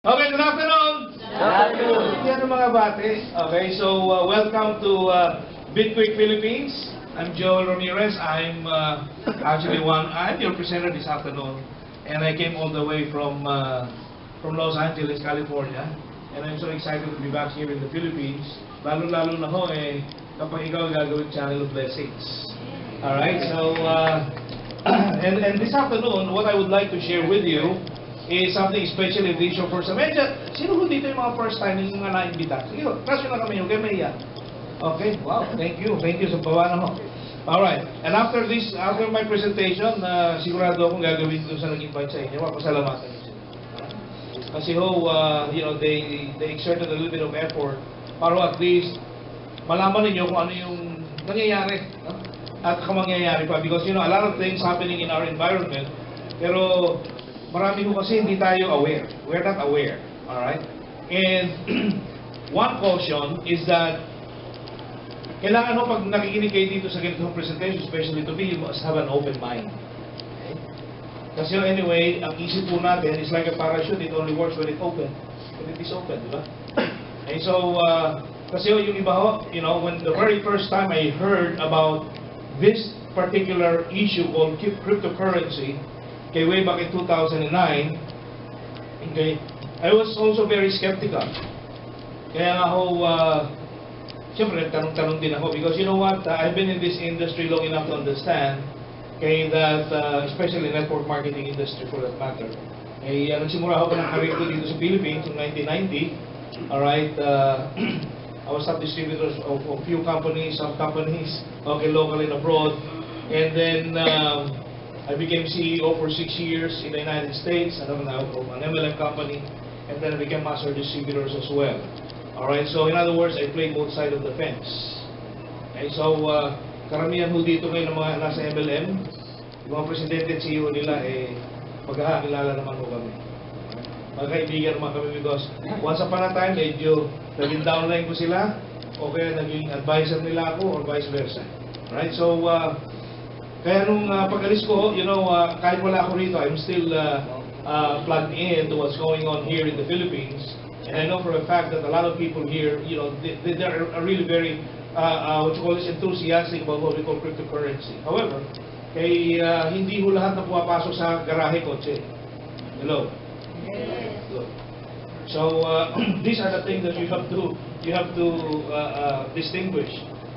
Okay, good afternoon! Good afternoon. Yan ang mga bate. Okay, so welcome to bitqy Philippines. I'm Joel Ramirez. I'm I'm your presenter this afternoon. And I came all the way from Los Angeles, California. And I'm so excited to be back here in the Philippines. Lalo-lalo na ho kapag ikaw gagawin Channel of Blessings. Alright, so and this afternoon, what I would like to share with you is something especially this your first time. Sino ho dito yung mga first time yung mga na-imbita? Sige, kasyo na kami, okay, Maya. Okay, wow, thank you sa bawa na ho. Alright, and after my presentation, sigurado akong gagawin ko sa nag-invite sa inyo. Pasalamatan niyo sila. Kasi ho, they exerted a little bit of effort para at least malaman ninyo kung ano yung nangyayari. No? At kamangyayari pa. Because, a lot of things happening in our environment. Pero, marami ko kasi hindi tayo aware. We're not aware. Alright? And one caution is that kailangan pag nakikinig kayo dito sa ganitong presentation, especially to me, you must have an open mind. Okay? Kasi anyway, ang isip po natin is like a parachute. It only works when it is open, di ba? And so, kasi yung iba ho, when the very first time I heard about this particular issue called cryptocurrency, okay, way back in 2009, okay, I was also very skeptical. Kaya nga ho, siyempre, tanong-tanong din ako because you know what, I've been in this industry long enough to understand, okay, that, especially network marketing industry for that matter, nagsimula ako ng career ko dito sa Philippines in 1990, alright, I was sub-distributors of few companies, some companies, okay, local and abroad, and then, I became CEO for 6 years in the United States, an MLM company, and then I became master distributors as well. Alright, so in other words, I played both sides of the fence. Okay, so karamihan ho dito ngayon ng mga nasa MLM, yung mga presidente at CEO nila, magkakakilala naman ho kami. Magkaibigan naman kami because once upon a time, medyo naging downline ko sila, o kaya naging advisor nila ako, or vice versa. Alright, so kaya nung pag-alis ko, kahit wala ako rito, I'm still plugged in to what's going on here in the Philippines. And I know for a fact that a lot of people here, they are really very, enthusiastic about what we call cryptocurrency. However, hindi ho lahat na pumapasok sa garahe kotse. Hello? Yes. Good. So, these are the things that you have to distinguish.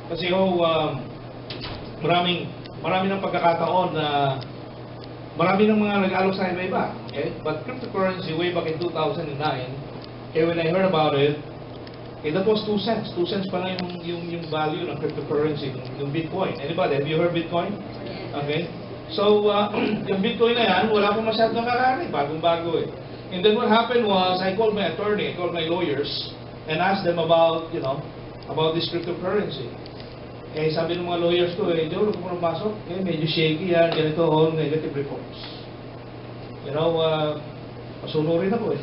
Kasi marami ng pagkakataon na marami ng mga nag-alok sa iba-iba. Okay? But cryptocurrency way back in 2009, when I heard about it, that was 2 cents. 2 cents pa lang yung value ng cryptocurrency, yung Bitcoin. Anybody, have you heard Bitcoin? Okay? So, yung Bitcoin na yan, wala pa masyadong nakakari. Bagong-bago eh. And then what happened was, I called my attorney, I called my lawyers, and asked them about, about this cryptocurrency. Sabi ng mga lawyers ko, Joe, kung pumasok, medyo shaky yan, ganito, all negative reports. Masunurin ako eh.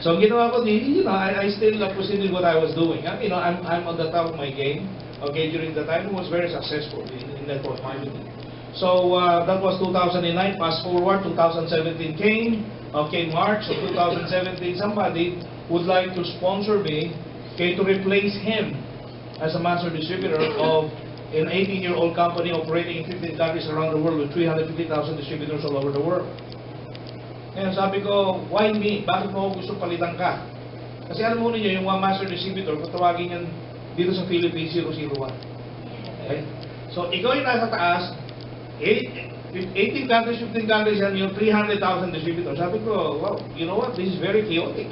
So, ang ginawa ko, I still proceeded what I was doing. I'm on the top of my game. Okay, during the time, I was very successful in network marketing. So, that was 2009. Fast forward, 2017 came. Okay, March of 2017, somebody would like to sponsor me, to replace him as a master distributor of an 18-year-old company operating in 15 countries around the world with 350,000 distributors all over the world. Ngayon sabi ko, why me? Bakit mo ako gusto palitan ka? Kasi alam mo niyo, yung mga master distributor, kung tawagin yan dito sa Philippines, 001. Okay? So, ikaw yung nasa taas, 18 countries, 15 countries, and yung 300,000 distributors. Sabi ko, wow, you know what? This is very chaotic.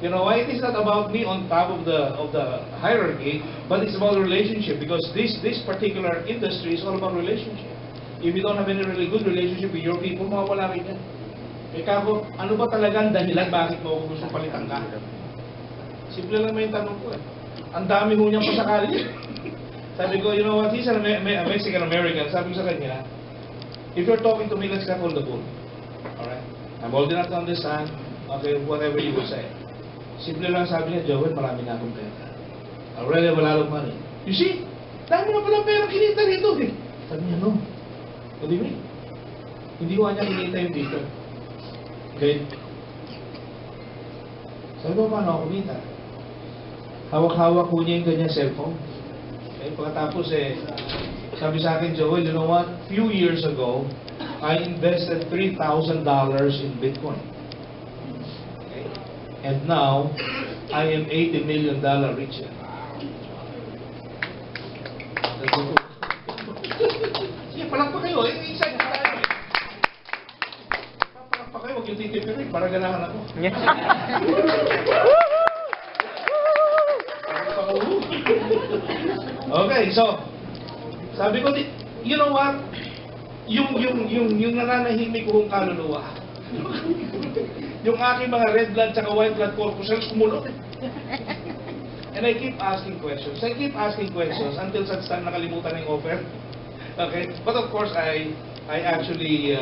You know why? It is not about me on top of the hierarchy, but it's about relationship. Because this particular industry is all about relationship. If you don't have any really good relationship with your people, mawawala rin yan. Kako, ano ba talagang dahilan bakit mo ako gusto palitan ka? Simple lang may tanong ko eh. Ang dami ho niyang pasakali. Sabi ko, you know what? He's a Mexican-American. Sabi ko sa kanya, if you're talking to me, let's cut all the bull. Alright? I'm old enough to understand. Okay, whatever you will say. Simple lang sabi niya, Joel, marami na akong pera. Already have a lot of money. You see? Dami na pala pera kinita rito eh. Sabi niya, no. What do you mean? Hindi ko kanya kinita yung dito. Okay? Sabi ko, paano ako kumita? Hawak-hawak ko niya yung kanyang cellphone. Okay, pagkatapos sabi sa akin, Joel, you know what? Few years ago, I invested $3,000 in Bitcoin. Okay? And now, I am $80 million richer. That's it. Sige, palakpa kayo. Excited tayo. Palakpa kayo. Huwag yung titipirin para ganahan ako. Okay, so, sabi ko, you know what? Yung nananahimik kong kaluluwa, yung aking mga red blood at white blood corpuscles kumulot. And I keep asking questions. I keep asking questions until such time nakalimutan ng offer. Okay? But of course, I actually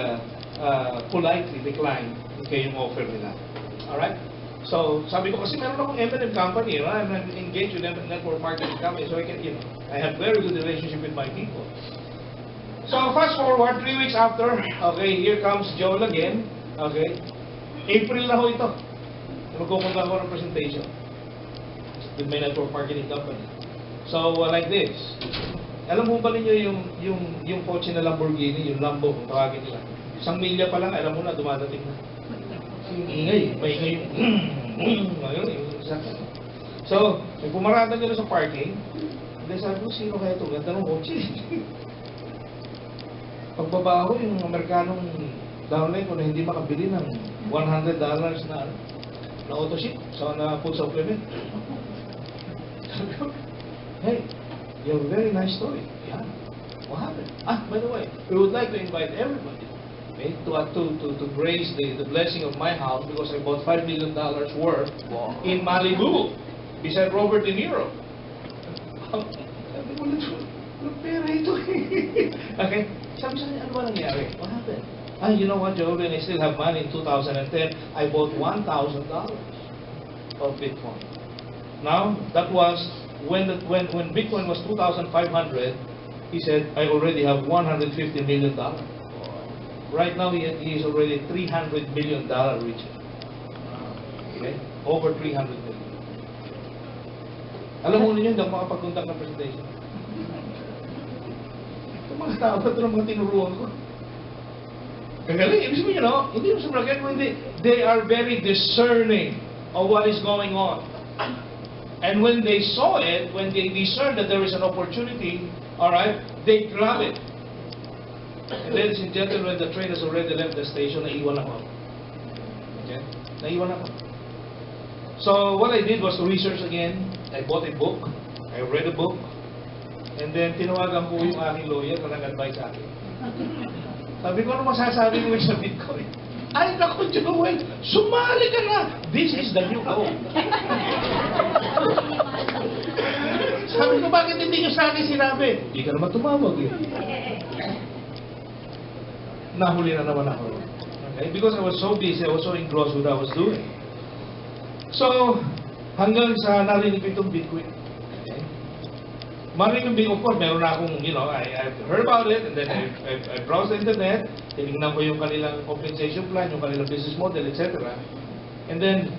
politely declined yung offer nila. Alright? So, sabi ko kasi meron akong M&M company, right? I'm engaged with network marketing company, so I can, I have very good relationship with my people. So, fast forward, 3 weeks after, okay, here comes Joel again, okay? April na ho ito. Magkukunta ko ng presentation with my network marketing company. So, like this. Alam mo ba ninyo yung kotse na Lamborghini, yung Lambo, kung tawagin nila? 1 milya pa lang, alam mo na, dumadating na. Yung ingay, maingay yung sakit. So, may pumarada nila sa parking. Hindi, sabi ko, sino kaya ito? Ganda ng kotse. Pagbaba ko, yung Amerikanong downline ko na hindi makabili ng $100 na auto ship, so na food supplement. Hey, you have a very nice story. Yeah. What happened? By the way, we would like to invite everybody, okay, to grace the blessing of my house because I bought $5 million worth in Malibu beside Robert De Niro. Sabi ko, ano pera ito? Okay. Sabi sa niya, ano ba nangyari? What happened? You know what, Joe, when I still have money in 2010, I bought $1,000 of Bitcoin. Now, that was when Bitcoin was 2,500, he said, I already have $150 million. Right now, he is already $300 million richer. Okay? Over 300 million. Alam mo ninyo, hindi ako makapag-contact ng presentation. Itong mga tao, ito ng mga tinuruan ko. Kagaling, ibig sabihin, hindi mo sa bracket mo, hindi. They are very discerning of what is going on. And when they saw it, when they discerned that there is an opportunity, alright, they grab it. And ladies and gentlemen, the train has already left the station, naiwan ako. Okay? Naiwan ako. So, what I did was to research again. I bought a book. I read a book. And then, tinawagan ko yung aking lawyer na nag-advise sa akin. Sabi ko, ano masasabi mo sa Bitcoin? Ay, naku, Joel, sumali ka na! This is the new goal. Sabi ko, bakit hindi nyo sa akin sinabi? Hindi ka naman tumawag eh. Nahuli na naman ako. Okay? Because I was so busy, I was so engrossed with what I was doing. So, hanggang sa narinig ko itong Bitcoin. Okay? Marinig ko, of course, meron na akong, I've heard about it, and then I browsed the internet, tinignan ko yung kanilang compensation plan, yung kanilang business model, etc. And then,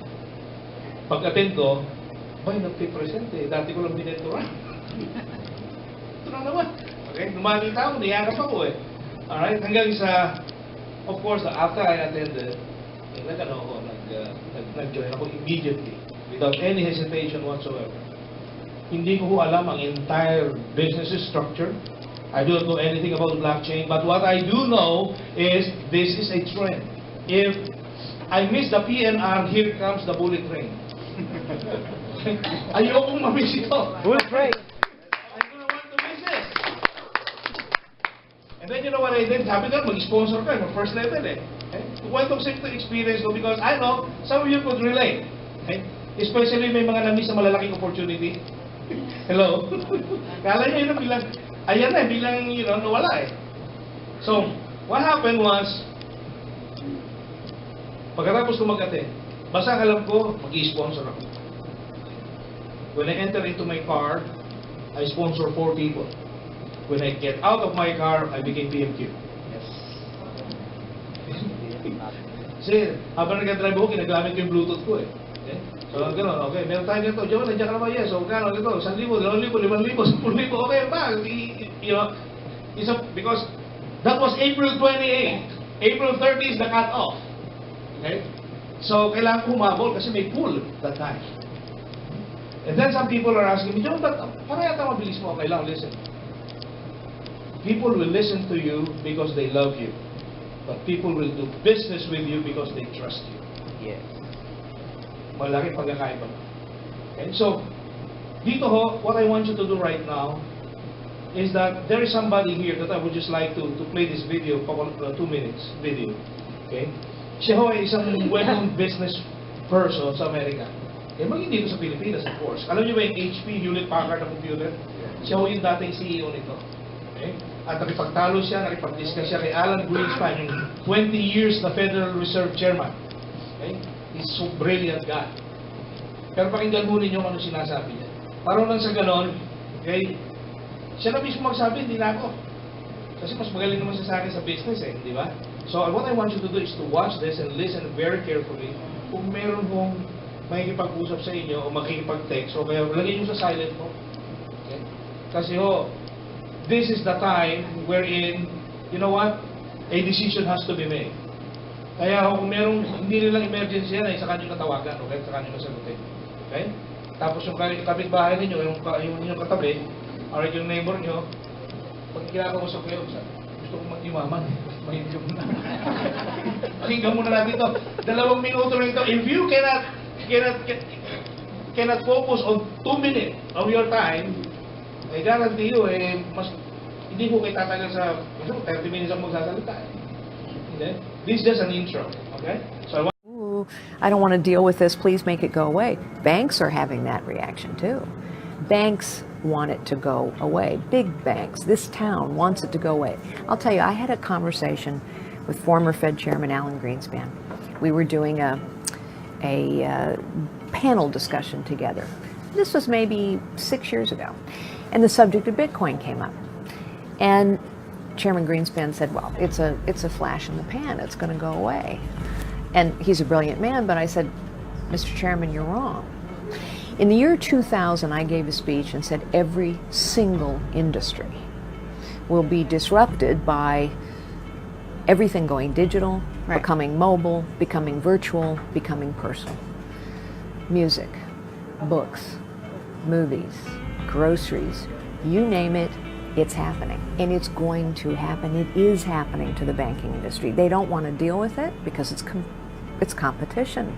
pag-attend ko, nag-present eh. Dati ko lang binenturan. Ito na naman. Okay? Numanita ako, niyakap ako eh. Alright? Hanggang sa, of course, after I attended, nag-join ako immediately, without any hesitation whatsoever. Hindi ko alam ang entire business structure. I don't know anything about blockchain, but what I do know is this is a trend. If I miss the PNR, here comes the bullet train. Ayokong mamiss ito. Bullet train. I'm gonna want to miss this. And then you know what I did? Sabi ka, mag-sponsor ka, first level eh. Kwentong sa experience ko because I know some of you could relate. Okay? Especially may mga na-miss na malalaking opportunity. Hello? Kala nyo bilang, ayan na, bilang, nawala eh. So, what happened was, pagkatapos ko mag-attend, basta alam ko, mag-i-sponsor ako. When I enter into my car, I sponsor 4 people. When I get out of my car, I became PMQ. Yes. Kasi, habang nag-drive ako, ginagamit ko yung Bluetooth ko eh. Okay? So, gano'n, okay, meron tayo dito, Joe, nandiyan ka naman, yes, so, gano'n, ito, 1,000, 2,000, 5,000, 10,000, okay, ba? You know, because that was April 28. April 30 is the cut-off. Okay? So, kailangan humabol kasi may pool that time. And then some people are asking me, Joe, parang yata mabilis mo, okay lang, listen. People will listen to you because they love you. But people will do business with you because they trust you. Yes. Malaki pagkakaiba. Okay? So, dito ho, what I want you to do right now is that there is somebody here that I would just like to play this video, 2 minutes video. Okay? Siya ho ay isang well-known business person sa Amerika. Eh, maging dito sa Pilipinas, of course. Alam niyo ba yung HP, Hewlett-Packard na computer? Siya ho yung dating CEO nito. Okay? At nakipagtalo siya, nakipag-discuss siya kay Alan Greenspan, yung 20 years na Federal Reserve Chairman. Okay? He's so brilliant guy. Pero pakinggan mo ninyo ano sinasabi niya. Parang lang sa ganon, okay, siya na mismo magsabi, hindi na ako. Kasi mas magaling naman siya sa akin sa business eh, di ba? So what I want you to do is to watch this and listen very carefully. Kung meron mong makikipag-usap sa inyo o makikipag-text, o kaya lagay nyo sa silent mo. Okay? Kasi ho, this is the time wherein, you know what, a decision has to be made. Kaya ho, kung merong hindi nilang emergency yan, ay sa kanyang natawagan, okay? Sa kanyang nasagutin. Okay? Tapos yung kapitbahay ninyo, yung inyong katabi, or yung neighbor nyo, pag kinakausap kayo, gusto kong mag-imaman. Mahigyan mo na. Pakinggan muna natin ito. 2 minuto lang ito. If you cannot focus on 2 minutes of your time, I guarantee you, hindi ko kayo tatagal sa 30 minutes ang magsasalita. Okay? This is just an intro. Okay? So I don't want to deal with this, please make it go away. Banks are having that reaction too. Banks want it to go away. Big banks, this town wants it to go away. I'll tell you, I had a conversation with former Fed Chairman Alan Greenspan. We were doing a panel discussion together. This was maybe 6 years ago. And the subject of Bitcoin came up. And Chairman Greenspan said, well, it's a flash in the pan, it's going to go away. And he's a brilliant man, but I said, Mr. Chairman, you're wrong. In the year 2000, I gave a speech and said every single industry will be disrupted by everything going digital, right, becoming mobile, becoming virtual, becoming personal. Music, books, movies, groceries, you name it, it's happening. And it's going to happen. It is happening to the banking industry. They don't want to deal with it because it's competition.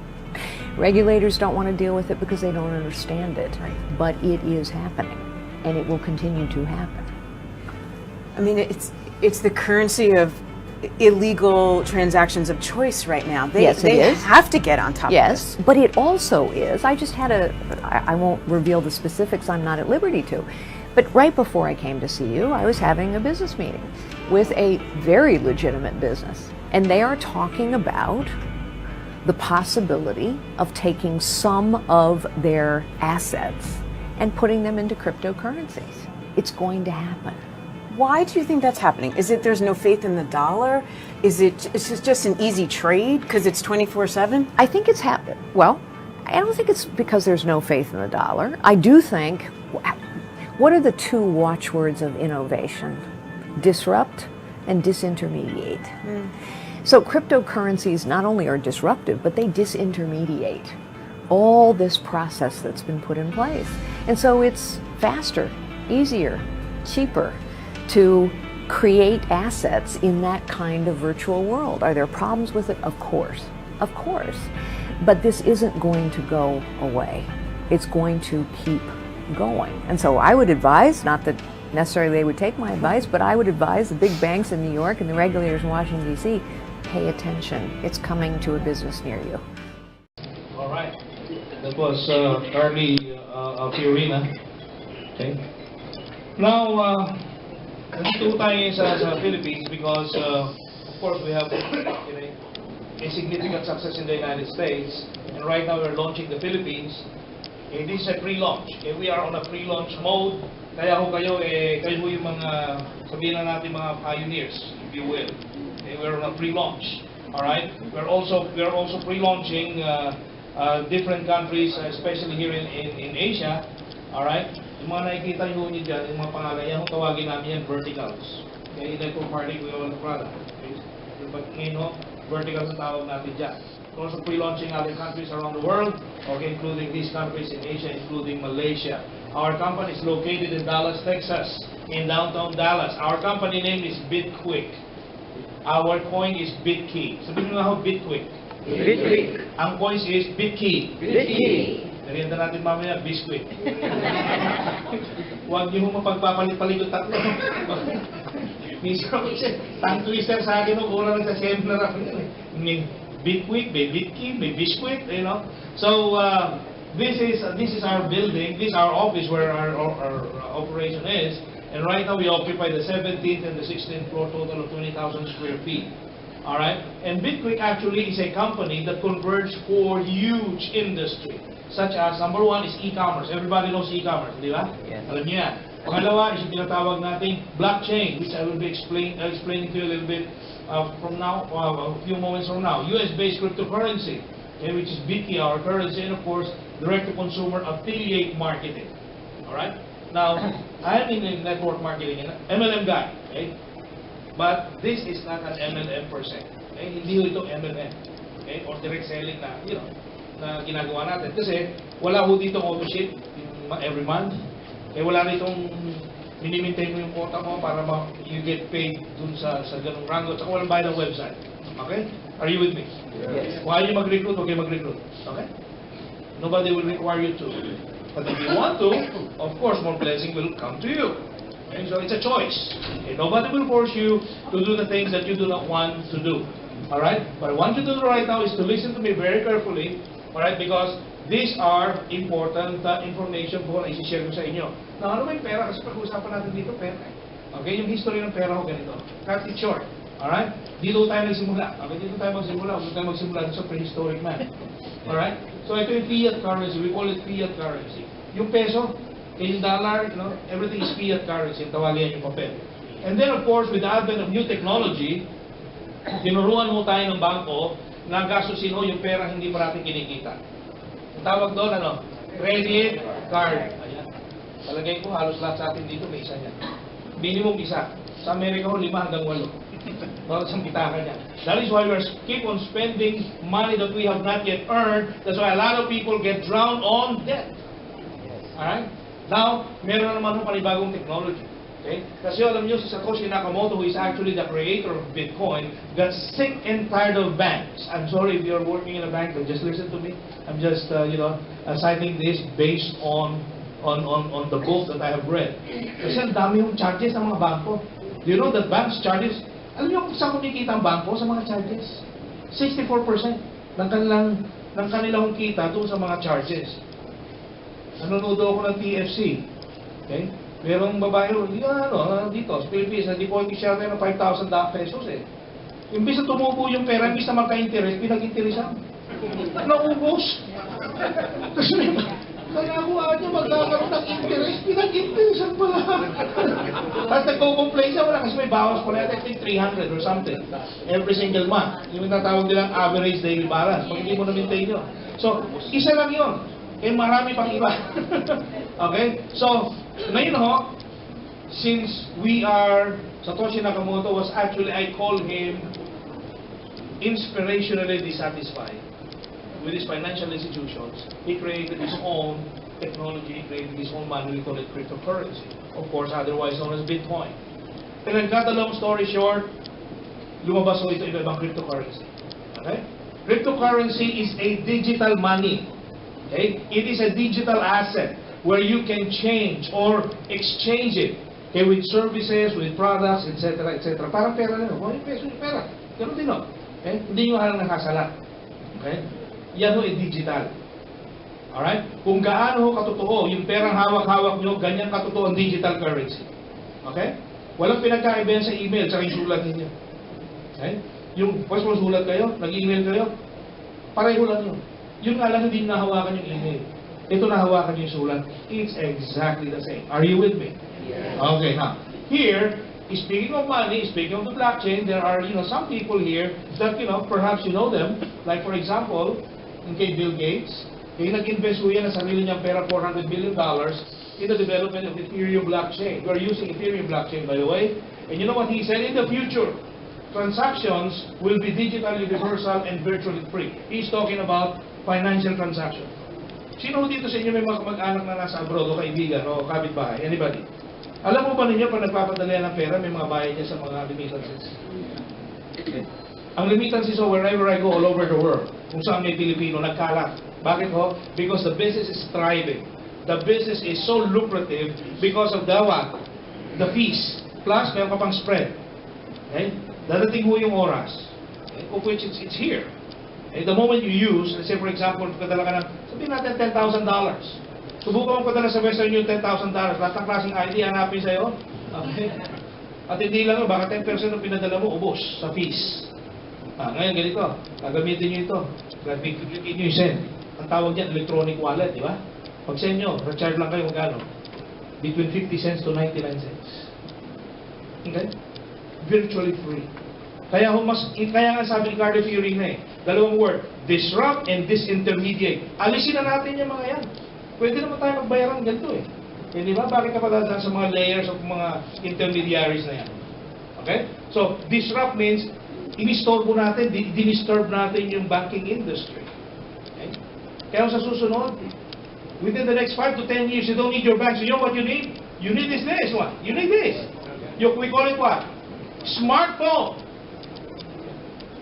Regulators don't want to deal with it because they don't understand it. Right. But it is happening, and it will continue to happen. I mean, it's the currency of illegal transactions of choice right now. They have to get on top of this. Yes, but it also is. I just had I won't reveal the specifics, I'm not at liberty to. But right before I came to see you, I was having a business meeting with a very legitimate business. And they are talking about the possibility of taking some of their assets and putting them into cryptocurrencies. It's going to happen. Why do you think that's happening? Is it there's no faith in the dollar? Is it just an easy trade because it's 24/7? I think it's happened. Well, I don't think it's because there's no faith in the dollar. I do think, what are the two watchwords of innovation? Disrupt and disintermediate. Mm. So cryptocurrencies not only are disruptive, but they disintermediate all this process that's been put in place. And so it's faster, easier, cheaper to create assets in that kind of virtual world. Are there problems with it? Of course, of course. But this isn't going to go away. It's going to keep going. And so I would advise, not that necessarily they would take my advice, but I would advise the big banks in New York and the regulators in Washington, D.C., pay attention. It's coming to a business near you. All right. That was Carly Fiorina. Okay. Now, nandito tayo sa Philippines because, of course, we have a significant success in the United States. And right now we're launching the Philippines. Okay, this is a pre-launch. Okay, we are on a pre-launch mode. Kaya ho kayo yung mga, sabihin na natin mga pioneers, if you will. Okay, we're on a pre-launch. All right. We're also pre-launching different countries, especially here in Asia. Alright? Yung mga nakikita nyo dyan, yung mga pangalan yan, kung tawagin namin yan, verticals. Okay, network marketing with all the product. Okay? Ngayon ho, verticals ang tawag natin dyan. We're also pre-launching other countries around the world, okay, including these countries in Asia, including Malaysia. Our company is located in Dallas, Texas, in downtown Dallas. Our company name is bitqy. Our coin is bitqy. Sabihin nyo nga ho, bitqy. Bitqy. Ang coins is bitqy. Bitqy. Nariyan na natin mamaya, biscuit. Huwag niyo mapagpapalit-palit yung tatlo. Minsan kasi, tongue twister sa akin, kurang nagsasempler ako. May bitqy, may bitqy, may biscuit, you know. So, this is our building, this is our office where our operation is. And right now we occupy the 17th and the 16th floor, total of 20,000 square feet. Alright? And bitqy actually is a company that converges for huge industry. Such as, number one is e-commerce. Everybody knows e-commerce, di ba? Yes. Alam niyo yan. Pangalawa is yung tinatawag nating blockchain, which I will be explaining to you a little bit from now, a few moments from now. US-based cryptocurrency, okay, which is bitqy, our currency, and of course, direct-to-consumer affiliate marketing. Alright? Now, I'm in the network marketing, MLM guy, okay? But this is not an MLM per se. Okay? Hindi ito MLM. Okay? Or direct selling na, you know, na ginagawa natin. Kasi wala ho ditong ownership every month. Wala ditong minimaintain mo yung quota mo para you get paid dun sa ganung rango. Tsaka walang bayad ng website. Okay? Are you with me? Yes. Why you mag-recruit? Okay, mag-recruit. Okay? Nobody will require you to. But if you want to, of course, more blessing will come to you. Okay? So it's a choice. Okay? Nobody will force you to do the things that you do not want to do. Alright? What I want you to do right now is to listen to me very carefully. Alright, because these are important information po na isi-share ko sa inyo. Now, ano ba yung pera? Kasi pag-uusapan natin dito, pera. Okay, yung history ng pera ko ganito. Cut it short. Alright? Dito tayo nagsimula. Okay, dito tayo magsimula. Huwag tayo magsimula sa prehistoric man. Alright? So, ito yung fiat currency. We call it fiat currency. Yung peso, yung dollar, you know, everything is fiat currency. Tawagin yan yung papel. And then, of course, with the advent of new technology, tinuruan mo tayo ng bangko na gastusin mo yung pera hindi mo natin kinikita. Ang tawag doon, ano? Credit card. Ayan. Palagay ko, halos lahat sa atin dito may isa niyan. Minimum isa. Sa Amerika ho, 5 hanggang 8. Bawat isang pitaka niya. That is why we keep on spending money that we have not yet earned. That's why a lot of people get drowned on debt. Alright? Now, meron na naman ho panibagong technology. Okay? Kasi alam nyo, si Satoshi Nakamoto, who is actually the creator of Bitcoin, got sick and tired of banks. I'm sorry if you're working in a bank, but just listen to me. I'm just, citing this based on the book that I have read. Kasi ang dami yung charges ng mga bangko. Do you know that banks charges? Alam nyo kung saan kumikita ang bangko sa mga charges? 64% ng kanilang kita doon sa mga charges. Nanonood ako ng TFC. Okay? Merong babae, dito, sa Philippines, na-deposit siya ng 5,000 pesos eh. Imbis na tumubo yung pera, imbis na magka-interest, pinag-interesan. Naubos. Kasi nagawa niya magkakaroon ng interest, pinag-interesan pala. Tapos nagko-complain siya, wala kasi may bawas pala, I think 300 or something, every single month. Yung natawag nilang average daily balance, pag hindi mo na-maintain yun. So, isa lang yun. Marami pang iba. Okay? So, ngayon ho, since Satoshi Nakamoto was actually, I call him inspirationally dissatisfied with his financial institutions. He created his own technology, he created his own money, we call it cryptocurrency. Of course, otherwise known as Bitcoin. And cut a long story short, lumabas ho ito iba-ibang cryptocurrency. Okay? Cryptocurrency is a digital money. Okay? It is a digital asset where you can change or exchange it, okay, with services, with products, etc., etc. Parang pera na, kung yung peso yung pera. Ganun din, no? Okay? Hindi nyo halang nakasala. Okay? Yan ho, digital. Alright? Kung gaano ho katotoo, yung perang hawak-hawak nyo, ganyan katotoo ang digital currency. Okay? Walang pinagkaiba sa email, tsaka yung sulat ninyo. Okay? Yung, pwes mo sulat kayo, nag-email kayo, pareho lang yun. Yung nga lang hindi nahawakan yung email. Ito nahawakan yung sulat. It's exactly the same. Are you with me? Yes. Okay, now, here, speaking of money, speaking of the blockchain, there are, some people here that, perhaps you know them. Like, for example, yung kay Bill Gates, nag-invest ho yan ng sarili niyang pera, $400 billion in the development of Ethereum blockchain. We're using Ethereum blockchain, by the way. And you know what he said? In the future, transactions will be digitally reversal and virtually free. He's talking about financial transaction. Sino dito sa inyo may mga kamag-anak na nasa abroad o kaibigan o kapitbahay? Anybody? Alam mo ba ninyo, pag nagpapadala ng pera, may mga bayad niya sa mga remittances? Okay. Ang remittances ho, wherever I go all over the world, kung saan may Pilipino, nagkalat. Bakit ho? Because the business is thriving. The business is so lucrative because of the what? The fees. Plus, meron ka pang spread. Okay? Dadating ho yung oras. Okay? Of which it's here. Okay? The moment you use, let's say for example, kadala ka ng, sabihin natin $10,000. Subukan mo padala sa Western Union $10,000. Lahat ng klaseng ID, hanapin sa'yo. Okay? At hindi lang, baka 10% ng pinadala mo, ubos sa fees. Ngayon, ganito. Gagamitin nyo ito. Gagamitin nyo yung send. Ang tawag dyan, electronic wallet, di ba? Pag send nyo, recharge lang kayo magkano? Between 50 cents to 99 cents. Okay? Virtually free. Kaya nga sabi ni Cardiff Fury na dalawang word, disrupt and disintermediate. Alisin na natin yung mga yan. Pwede naman tayo magbayaran ganito Di ba? Bakit ka pala sa mga layers of mga intermediaries na yan? Okay? So, disrupt means, inistorbo natin, dinisturb natin yung banking industry. Okay? Kaya sa susunod, within the next 5 to 10 years, you don't need your banks. So, you know what you need? You need this one. You need this. We call it what? Smartphone.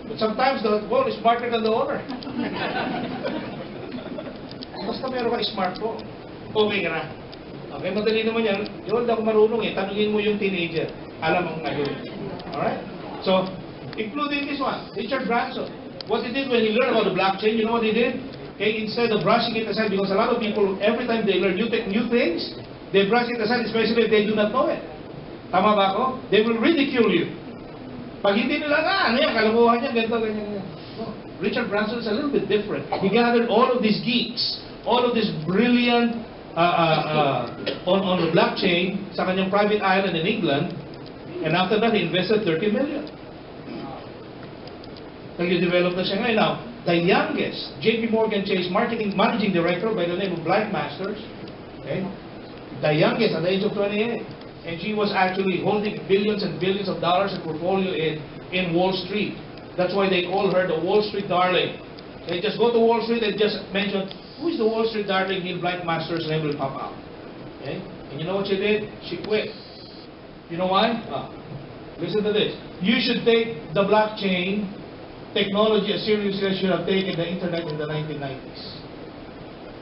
But sometimes the phone is smarter than the owner. Basta meron ka smartphone, okay ka na. Okay, madali naman yan. Yun, ako marunong tanungin mo yung teenager. Alam mo kung gagawin. Alright? So, including this one, Richard Branson. What he did when he learned about the blockchain, you know what he did? Okay, instead of brushing it aside, because a lot of people, every time they learn new things, they brush it aside, especially if they do not know it. Tama ba ako? They will ridicule you. Pag hindi nila, ano yan, kalabuhan yan, ganito, ganyan. No. Richard Branson is a little bit different. He gathered all of these geeks, all of this brilliant on the blockchain sa kanyang private island in England, and after that, he invested $30 million. Nag-develop na siya ngayon. Now, the youngest, JP Morgan Chase managing director by the name of Black Masters, okay? The youngest at the age of 28, and she was actually holding billions and billions of dollars in portfolio in Wall Street. That's why they call her the Wall Street darling. They just go to Wall Street and just mention, who is the Wall Street darling? Neil Black Masters' name will pop out. Okay? And you know what she did? She quit. You know why? Listen to this. You should take the blockchain technology as seriously as you have taken the internet in the 1990s.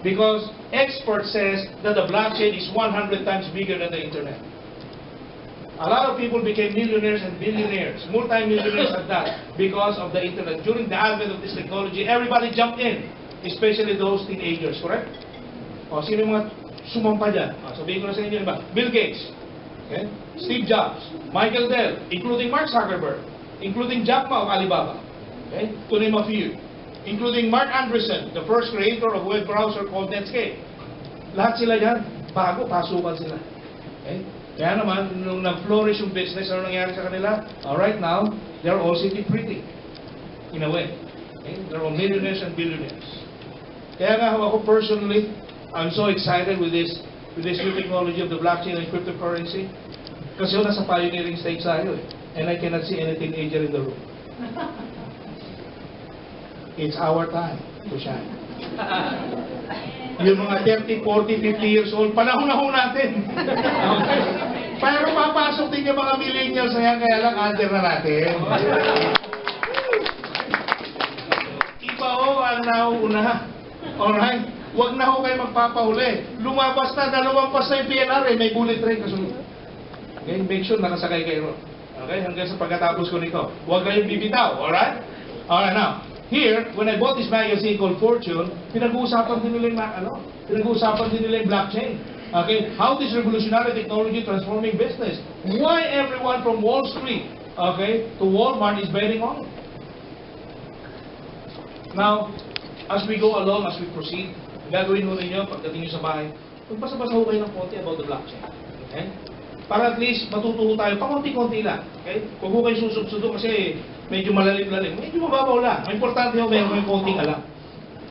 Because expert says that the blockchain is 100 times bigger than the internet. A lot of people became millionaires and billionaires, multi-millionaires at that, because of the internet. During the advent of this technology, everybody jumped in, especially those teenagers, correct? O, sino yung mga sumampa dyan? Sabihin ko na sa inyo, ba? Bill Gates, okay? Steve Jobs, Michael Dell, including Mark Zuckerberg, including Jack Ma of Alibaba, okay? To name a few. Including Mark Andreessen, the first creator of web browser called Netscape. Lahat sila yan, bago, pasukan sila. Okay? Kaya naman, nung nag-flourish yung business, ano nangyari sa kanila? Right now, they're all sitting pretty. In a way. Okay? They're all millionaires and billionaires. Kaya nga ako personally, I'm so excited with this new technology of the blockchain and cryptocurrency. Kasi yun, nasa pioneering stage tayo And I cannot see any teenager in the room. It's our time to shine. Yung mga 30, 40, 50 years old, panahon na ho natin. Okay? Pero papasok din yung mga millennials na yan, kaya lang under na natin. Iba ho ang nauuna. Alright? Huwag na ho kayo magpapahuli. Lumabas na, lumampas na yung PNR, may bullet train kasunod. Okay? Make sure nakasakay kayo. Okay? Hanggang sa pagkatapos ko nito. Huwag kayong bibitaw. Alright? Alright, now. Here, when I bought this magazine called Fortune, pinag-uusapan din nila yung blockchain. Okay, how this revolutionary technology transforming business. Why everyone from Wall Street, okay, to Walmart is betting on it. Now, as we go along, as we proceed, gagawin mo ninyo pagdating nyo sa bahay, magbasa-basa ho kayo ng konti about the blockchain. Okay? Para at least matututo tayo, pakunti-kunti lang. Okay? Huwag mo kayo susub-sudo kasi medyo malalim-lalim. Medyo mababaw lang. Ang importante ho, meron kayong konting alam.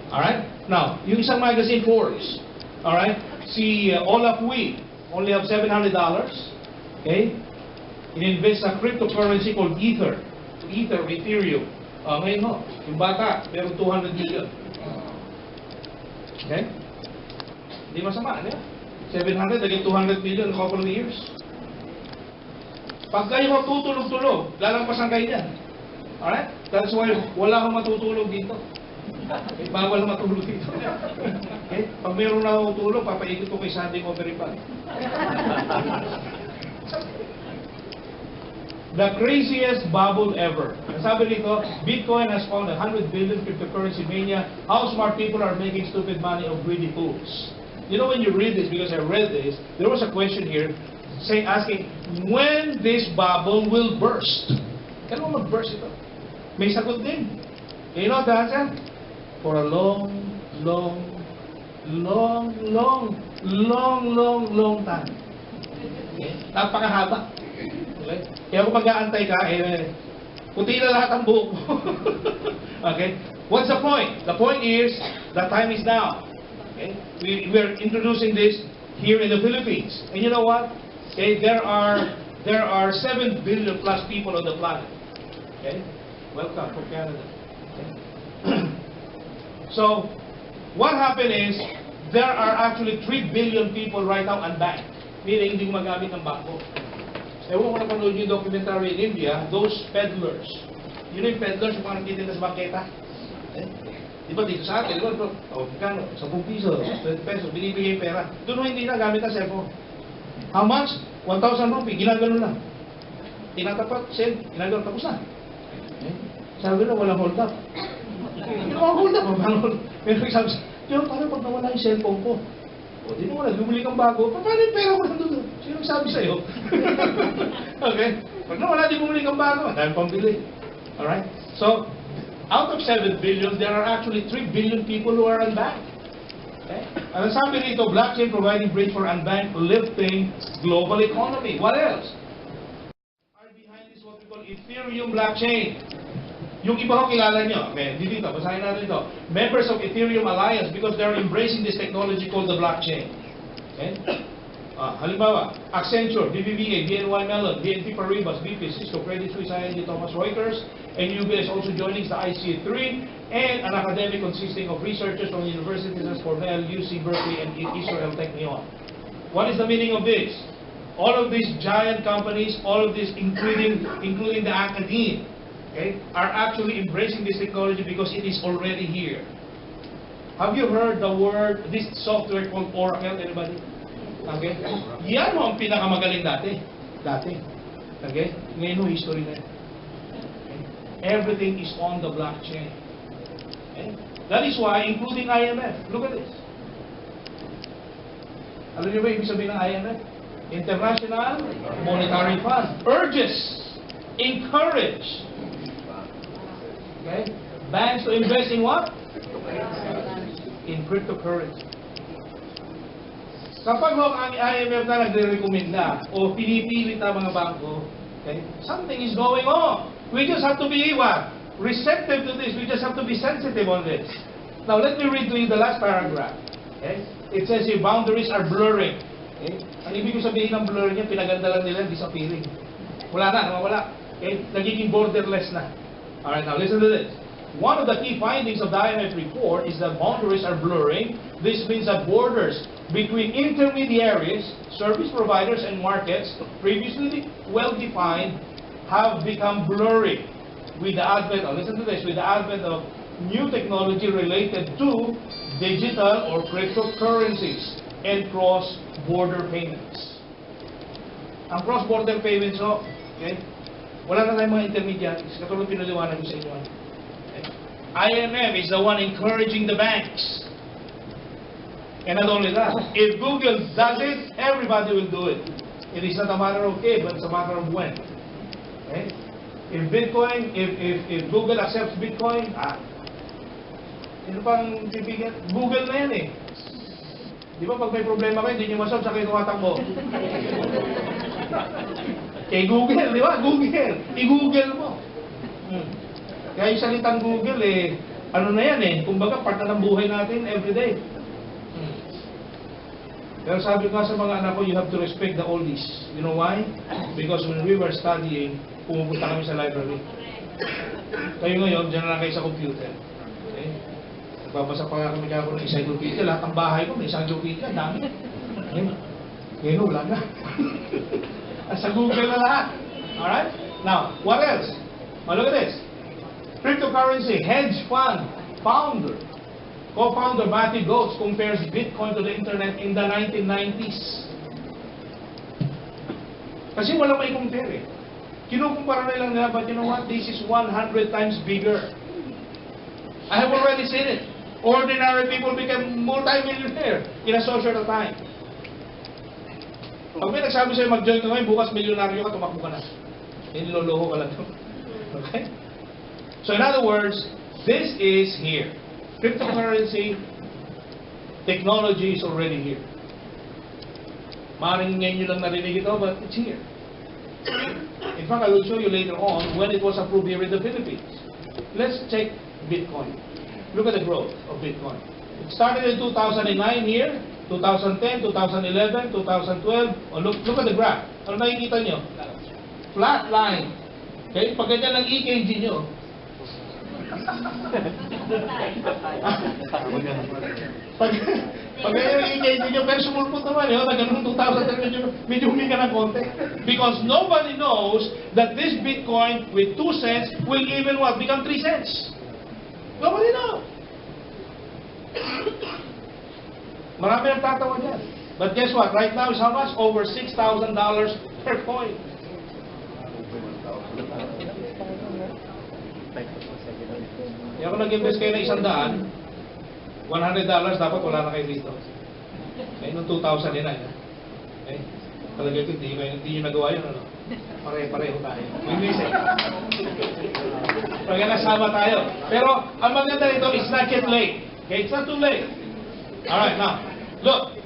Alright? Now, yung isang magazine, Forbes, alright? Si Olaf Wee, only have $700, okay? In-invest sa cryptocurrency called Ethereum. Ngayon ho, yung bata, meron 200 million. Okay? Hindi masama, di ba? 700, naging 200 million in a couple of years. Pag kayo matutulog-tulog, lalampasan kayo dyan. Alright? That's why wala akong matutulog dito. Bawal matulog dito. Okay? Pag meron na akong tulog, papaikot ko kay Sandy Overipal. The craziest bubble ever. Sabi nito, Bitcoin has spawned 100 billion cryptocurrency mania. How smart people are making stupid money of greedy fools. You know, when you read this, because I read this, there was a question here asking, when this bubble will burst? Kailan mo mag-burst ito? May sagot din. You know the answer? For a long time. Okay? Napakahaba. Okay? Kaya kung mag-aantay ka, puti na lahat ang buhok mo. Okay? What's the point? The point is, the time is now. Okay? We're introducing this here in the Philippines. And you know what? Okay, there are 7 billion plus people on the planet. Okay? Welcome from Canada. Okay? So, what happened is, there are actually 3 billion people right now unbanked. Meaning, hindi gumagamit ng bangko. Ewan ko napanood yung documentary in India, those peddlers. Yun yung peddlers, yung mga nagtitinda sa bangketa. Okay? Di ba dito sa atin, di ba? Kano? 10 piso, 20 pesos, binibigay yung pera. Doon hindi na gamit ang cellphone. How much? 1,000 rupees, ginagano lang. Tinatapat, send, ginagano, tapos na. Okay? Sabi na, walang hold up. Walang hold up, pero sabi siya, pero paano pag nawala yung cellphone ko? O, di mo wala, bumili kang bago, paano yung pera ko nandun? Sino sabi sa'yo? Okay? Pag nawala, di bumili kang bago, dahil pambili. Alright? So, out of 7 billion, there are actually 3 billion people who are unbanked. Okay? And sabi rito, blockchain providing bridge for unbanked, lifting global economy. What else? Are behind this what we call Ethereum blockchain. Yung iba ko kilala nyo. Okay, dito, basahin natin ito. Members of Ethereum Alliance because they are embracing this technology called the blockchain. Okay? Halimbawa, Accenture, BBVA, BNY Mellon, BNP Paribas, BP, Cisco, Credit Suisse, ING, Thomson Reuters, and UBS also joining the IC3, and an academic consisting of researchers from universities as Cornell, UC Berkeley, and Israel Technion. What is the meaning of this? All of these giant companies, all of this, including the academe, okay, are actually embracing this technology because it is already here. Have you heard the word, this software called Oracle, anybody? Okay? Yan mo ang pinakamagaling dati. Okay? Ngayon history na. Okay? Everything is on the blockchain. Okay? That is why, including IMF, look at this. Alam niyo ba ibig sabihin ng IMF? International Monetary Fund urges, encourage, okay, banks to invest in what? In cryptocurrency. Kapag ang IMF na nagre-recommenda o pinipilit ang mga bangko, okay, something is going on. We just have to be what? Receptive to this. We just have to be sensitive on this. Now, let me read to you the last paragraph. Okay? It says here, boundaries are blurring. Okay? Ang ibig ko sabihin ng blurring niya, pinaganda lang nila, disappearing. Wala na, nawawala. Okay? Nagiging borderless na. Alright, now listen to this. One of the key findings of the IMF report is that boundaries are blurring. This means that borders between intermediaries, service providers, and markets, previously well-defined, have become blurry with the advent, listen to this, with the advent of new technology related to digital or cryptocurrencies and cross-border payments. Ang cross-border payments, okay, wala na tayong mga intermediaries, katulad pinaliwanag ko sa inyo. IMF is the one encouraging the banks. And not only that, if Google does it, everybody will do it. It is not a matter of if, but it's a matter of when. Okay? If Bitcoin, if Google accepts Bitcoin, sino pang bibigyan? Google na yan eh. Di ba pag may problema kayo, hindi nyo masolve, sa kayo tumatakbo. Kay Google, di ba? Google. I-Google mo. Kaya yung salitang Google ano na yan eh, kumbaga part na ng buhay natin everyday. Pero sabi ko sa mga anak ko, you have to respect the oldies. You know why? Because when we were studying, pumupunta kami sa library. Kayo ngayon, dyan na kayo sa computer. Okay? Nagbabasa pa nga kami ako ng encyclopedia. Lahat ng bahay ko, may encyclopedia. Dami. Ngayon, wala na. Sa Google na lahat. Alright? Now, what else? Well, look at this. Cryptocurrency, hedge fund, founder. Co-founder Matthew Goetz compares Bitcoin to the internet in the 1990s. Kasi wala may compare eh. Kinukumpara nila nila, but you know what? This is 100 times bigger. I have already seen it. Ordinary people become multi-millionaire in a so short a time. Pag may nagsabi sa'yo mag-join ka ngayon, bukas milyonaryo ka, tumakbo ka na. Niloloko ka lang. Okay? So in other words, this is here. Cryptocurrency technology is already here. Maaaring ngayon nyo lang narinig ito, but it's here. In fact, I will show you later on when it was approved here in the Philippines. Let's check Bitcoin. Look at the growth of Bitcoin. It started in 2009 here, 2010, 2011, 2012. Oh, look at the graph. Ano nakikita nyo? Flat line. Okay? Pag ganyan ang EKG nyo, pag ganyan ang EKG nyo, pero sumulpot naman yun, na ganun 2010, medyo huminga ng konti. Because nobody knows that this Bitcoin with 2 cents will even what? Become 3 cents. Nobody knows. Marami nang tatawa dyan. But guess what? Right now is how much? Over $6,000 per coin. Kaya kung nag-invest kayo na $100, $100 dapat wala na kayo dito. Okay, noong 2009. Okay? Talaga ito, hindi nyo nagawa yun, ano? Pare-pareho tayo. Win-win eh. Kaya nasama tayo. Pero, ang maganda nito, it's not yet late. Okay, it's not too late. Alright, now, look.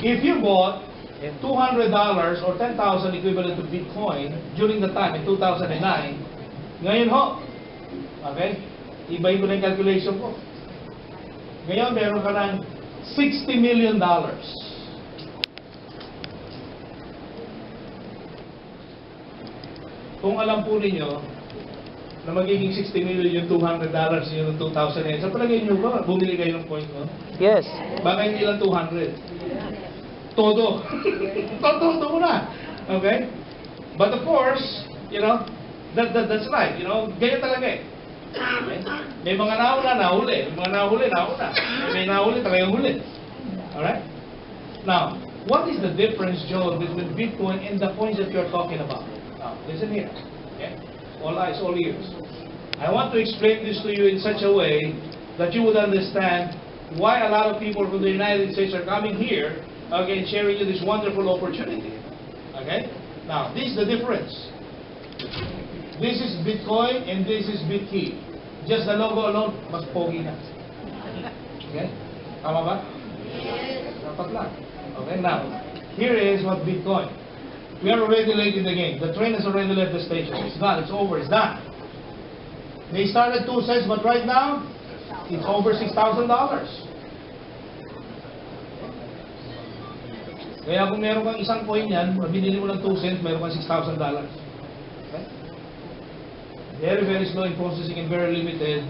If you bought $200 or 10,000 equivalent to Bitcoin during the time in 2009, ngayon ho, okay, ibahin ko na yung calculation ko. Ngayon, meron ka ng $60 million. Kung alam po ninyo na magiging 60 million yung $200 yun ng 2008, sa palagay nyo ba, bumili kayo ng point mo? Yes. Baka hindi lang 200. Todo. Todo mo na. Okay? But of course, you know, that's right. You know, ganyan talaga eh. Okay? May mga nahuli. May mga nahuli. May nahuli, talagang huli. Alright? Now, what is the difference, Joel, between Bitcoin and the coins that you're talking about? Now, listen here. Okay? All eyes, all ears. I want to explain this to you in such a way that you would understand why a lot of people from the United States are coming here, okay, and sharing you this wonderful opportunity. Okay? Now, this is the difference. This is Bitcoin and this is bitqy. Just the logo alone, mas pogi na. Okay? Tama ba? Yes. Dapat lang. Okay, now, here is what Bitcoin. We are already late in the game. The train has already left the station. It's done. It's over. It's done. They started 2 cents, but right now, it's over $6,000. Kaya kung meron kang isang coin yan, binili mo ng 2 cents, meron kang $6,000. Okay? Very, very slow in processing and very limited.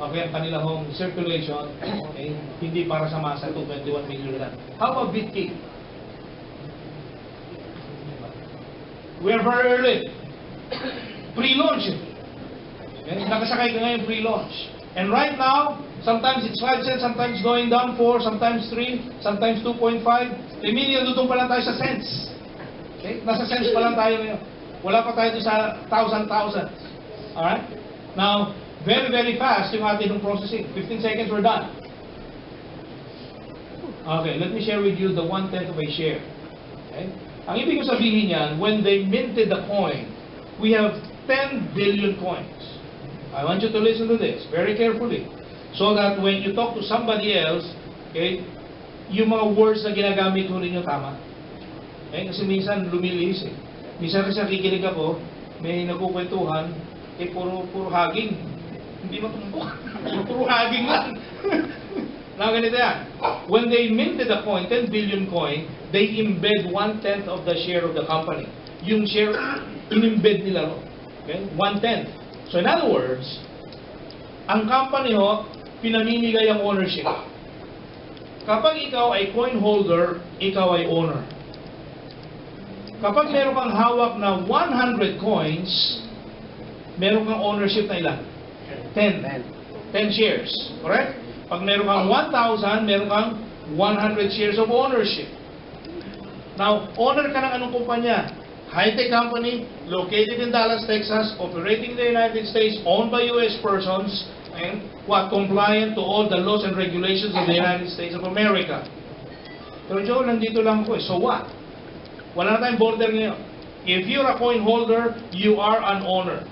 Okay, ang kanilang circulation, okay, hindi para sa masa, 221 million lang. How about bitqy? We are very early. Pre-launch. Okay? Nakasakay ka ngayon pre-launch. And right now, sometimes it's 5 cents, sometimes going down 4, sometimes 3, sometimes 2.5. Meaning, nandun pa lang tayo sa cents. Okay? Nasa cents pa lang tayo ngayon. Wala pa tayo sa thousands. Alright? Now, very, very fast yung ating processing. 15 seconds, we're done. Okay, let me share with you the 1/10 of a share. Okay? Ang ibig ko sabihin yan, when they minted the coin, we have 10 billion coins. I want you to listen to this very carefully. So that when you talk to somebody else, okay, yung mga words na ginagamit ko ninyo tama. Okay? Kasi minsan lumilihis eh. Minsan kasi nakikinig ako, may nagkukwentuhan, puro haging. Hindi matumbok. Puro haging lang. Now, ganito yan. When they minted the coin, 10 billion coin, they embed 1/10 of the share of the company. Yung share, in-embed nila, no? Okay? 1/10. So, in other words, ang company ho, pinamimigay ang ownership. Kapag ikaw ay coin holder, ikaw ay owner. Kapag meron kang hawak na 100 coins, meron kang ownership na ilan? 10. 10 shares. Correct? Pag meron kang 1,000, meron kang 100 shares of ownership. Now, owner ka ng anong kumpanya? High-tech company, located in Dallas, Texas, operating in the United States, owned by U.S. persons, and compliant to all the laws and regulations of the United States of America. Pero Joe, nandito lang ako eh. So what? Wala na tayong border ngayon. If you're a coin holder, you are an owner.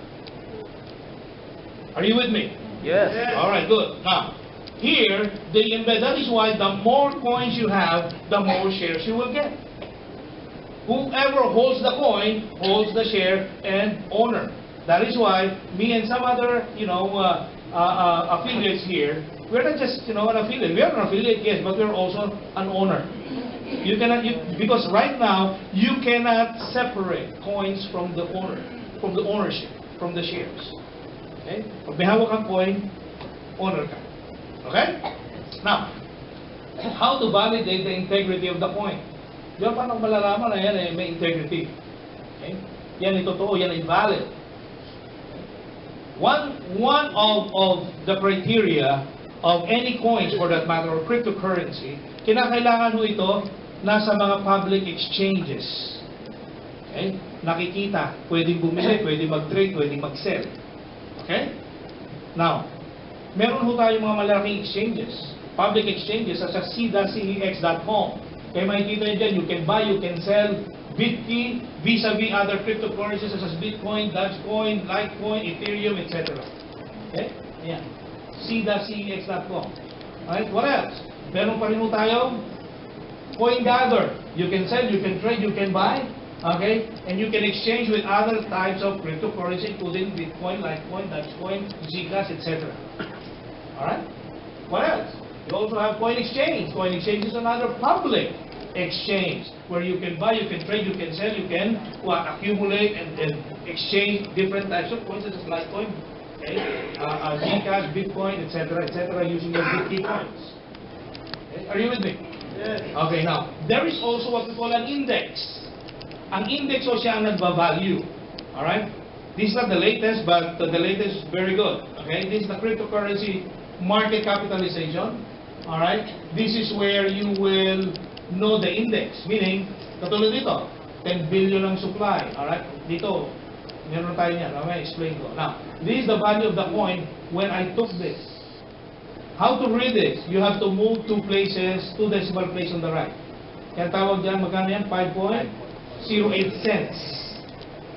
Are you with me? Yes. Alright, good. Now, here, they embed. That is why the more coins you have, the more shares you will get. Whoever holds the coin holds the share and owner. That is why me and some other, affiliates here, we're not just, an affiliate. We are an affiliate, yes, but we're also an owner. You cannot, because right now you cannot separate coins from the owner, from the ownership, from the shares. Okay? Pag may hawak kang coin, owner ka. Okay? Now, how to validate the integrity of the coin? Diyan paano malalaman na yan ay may integrity? Okay? Yan ay totoo, yan ay valid. One of the criteria of any coins for that matter, or cryptocurrency, kinakailangan ho ito nasa mga public exchanges. Okay? Nakikita, pwedeng bumili, pwedeng mag-trade, pwedeng mag-sell. Okay? Now, meron ho tayong mga malalaking exchanges, public exchanges such as siguradong. Kaya makikita nyo dyan, you can buy, you can sell bitqy vis-a-vis other cryptocurrencies such as Bitcoin, Dogecoin, Litecoin, Ethereum, etc. Okay? Ayan. siguradong. Alright, what else? Meron pa rin mo tayo coin gather. You can sell, you can trade, you can buy. Okay? And you can exchange with other types of cryptocurrency including Bitcoin, Litecoin, Dogecoin, Zcash, etc. Alright? What else? You also have coin exchange. Coin exchange is another public exchange where you can buy, you can trade, you can sell, you can accumulate and exchange different types of coins such as Litecoin, okay? Zcash, Bitcoin, etc., using your bitqy coins. Okay? Are you with me? Yes. Okay, now, there is also what we call an index. Ang index o siya ang nagbavalue. Alright? This is not the latest, but the latest is very good. Okay? This is the cryptocurrency market capitalization. Alright? This is where you will know the index. Meaning, katulad dito, 10 billion ang supply. Alright? Dito, meron tayo niyan. Okay, explain ko. Now, this is the value of the coin when I took this. How to read this? You have to move 2 places, 2 decimal place on the right. Kaya tawag dyan, magkano yan? 5.08 cents.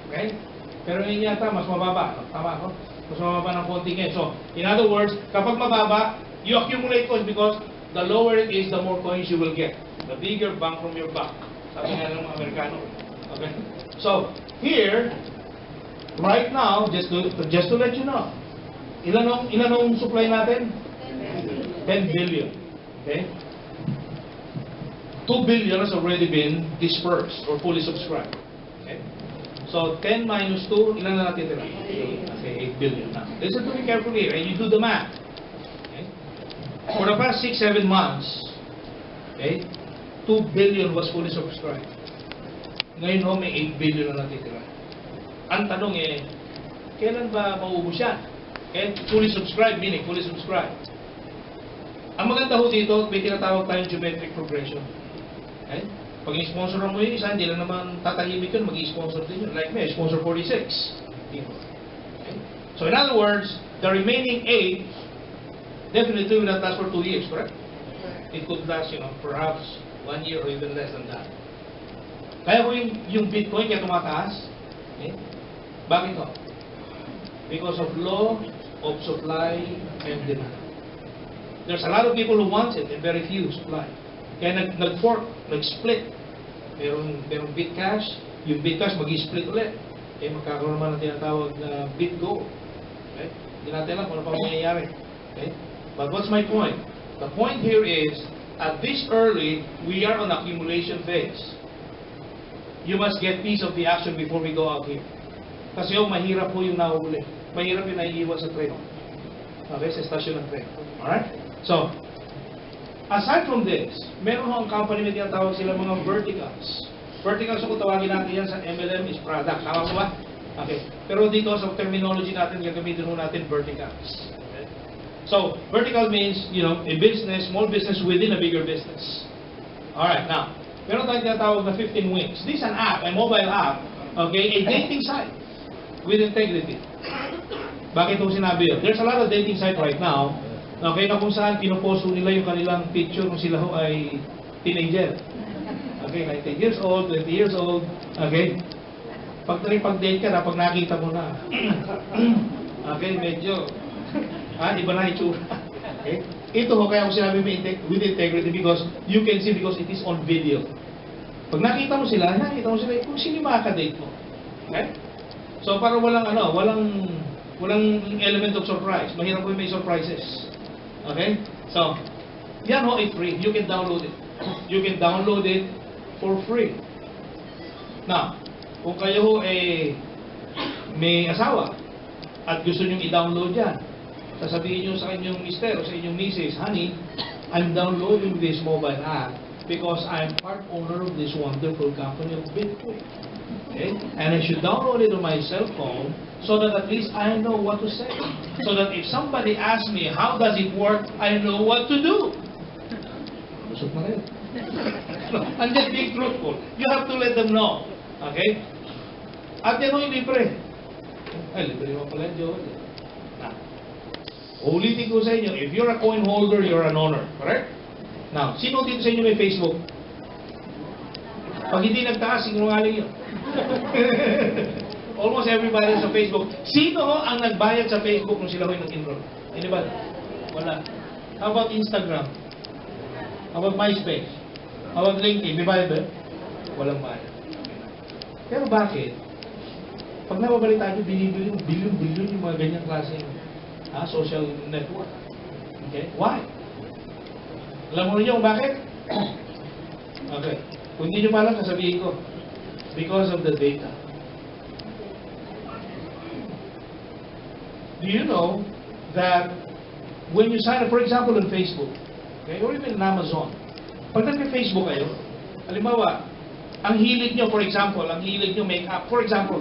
Okay? Pero yun yata, mas mababa. Tama ako? Mas mababa ng konti ngayon. So, in other words, kapag mababa, you accumulate coins because the lower it is, the more coins you will get. The bigger bang from your bank. Sabi nga ng mga Amerikano. Okay? So, here, right now, just to let you know, ilan ang supply natin? 10 billion. Okay? 2 billion has already been dispersed or fully subscribed. Okay? So, 10 minus 2, ilan na natin tira? Okay, 8 billion now. Listen to me carefully, right? You do the math. Okay? For the past 6-7 months, okay, 2 billion was fully subscribed. Ngayon ho, may 8 billion na natitira. Ang tanong kailan ba maubos yan? And fully subscribed, meaning fully subscribed. Ang maganda ho dito, may tinatawag tayong geometric progression. Okay? Pag i-sponsor mo yung isa, hindi lang naman tatahimik yun, mag-i-sponsor din yun. Like me, sponsor 46. Okay? So in other words, the remaining 8 definitely will not last for 2 years, correct? It could last, perhaps 1 year or even less than that. Kaya po yung Bitcoin kaya tumataas. Okay? Bakit to? Because of law of supply and demand. There's a lot of people who want it and very few supply. Kaya nag-fork, nag-split. Merong Bitcash, yung Bitcash mag-i-split ulit. Kaya magkakaroon naman ng tinatawag na BitGo. Okay? Hindi natin alam kung ano pa mangyayari. Okay? But what's my point? The point here is, at this early, we are on accumulation phase. You must get piece of the action before we go out here. Kasi mahirap po yung nahuli. Mahirap yung naiiwan sa train. Okay, sa stasyon ng train. Alright? So, aside from this, meron ho ang company may tinatawag sila mga verticals. Verticals, kung tawagin natin yan sa MLM is product. Tama po ba? Okay. Pero dito sa terminology natin, gagamitin ho natin verticals. Okay? So, vertical means, a business, small business within a bigger business. Alright, now, meron tayong tinatawag na 15 Wings. This is an app, a mobile app, okay, a dating site with integrity. Bakit ito sinabi yun? There's a lot of dating site right now, okay, na kung saan pinoposto nila yung kanilang picture kung sila ho ay teenager. Okay, 19 years old, 20 years old, okay? Pag-date ka na, pag nakita mo na, okay, medyo, iba na itsura. Okay? Ito ho, kaya ako sinabi with integrity because you can see because it is on video. Pag nakita mo sila kung sino yung makaka-date mo. Okay? So, para walang element of surprise. Mahirap po may surprises. Okay? So, yan ho, it's free. You can download it. You can download it for free. Now, kung kayo ho may asawa at gusto nyo i-download yan, sasabihin nyo sa inyong mister o sa inyong misis, honey, I'm downloading this mobile app because I'm part owner of this wonderful company of bitqy. Okay? And I should download it on my cell phone so that at least I know what to say. So that if somebody asks me, how does it work, I know what to do. Busog na rin. I'm just being truthful. You have to let them know. Okay? At yan yung libre. Ay, libre mo pala, Joel. Ulitin ko sa inyo, if you're a coin holder, you're an owner. Correct? Now, sino dito sa inyo may Facebook? Pag hindi nagtaas, sinungaling yun. Almost everybody sa Facebook. Sino ho ang nagbayad sa Facebook nung sila ho'y nag-enroll? Anybody? Wala. How about Instagram? How about MySpace? How about LinkedIn? May bayad ba? Walang bayad. Pero bakit? Pag nababalita nyo, billion yung mga ganyang klase social network. Okay? Why? Alam mo niyo kung bakit? Okay. Kung hindi nyo pa alam, sasabihin ko. Because of the data. Do you know that when you sign up, for example, on Facebook, okay, or even on Amazon, pag nag-Facebook kayo, halimbawa, ang hilig nyo, for example, make-up, for example,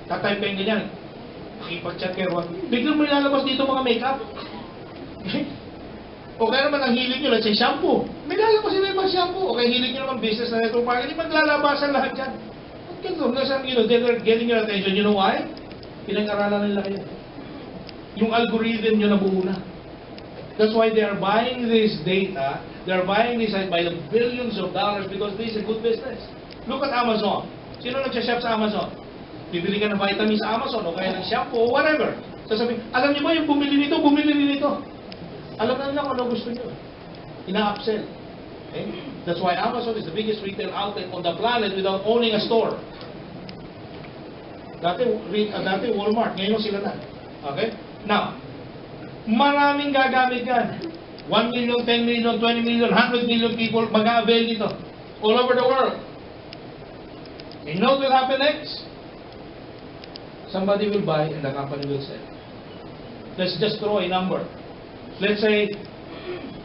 tatype kayo ganyan, makipag-chat kayo, biglang may lalabas dito mga make-up. Okay? O kaya naman ang hilig nyo, let's say shampoo. May lalabas sila yung mga shampoo. O kaya hilig nyo naman business na network marketing, maglalabasan lahat yan. At ganito, they're getting your attention. You know why? Pinag-aralan nila kayo. Yung algorithm nyo nabuo na. That's why they are buying this data, they are buying this by the billions of dollars because this is a good business. Look at Amazon. Sino nag-shop sa Amazon? Bibili ka ng vitamins sa Amazon o kaya ng shampoo o whatever. Sasabihin, alam niyo ba yung bumili nito? Alam na nila kung ano gusto niyo. Ina-upsell. Okay? That's why Amazon is the biggest retail outlet on the planet without owning a store. Dati Walmart, ngayon sila na. Okay? Now, maraming gagamit yan. 1 million, 10 million, 20 million, 100 million people mag-avail nito. All over the world. And you know what will happen next? Somebody will buy and the company will sell. Let's just throw a number. Let's say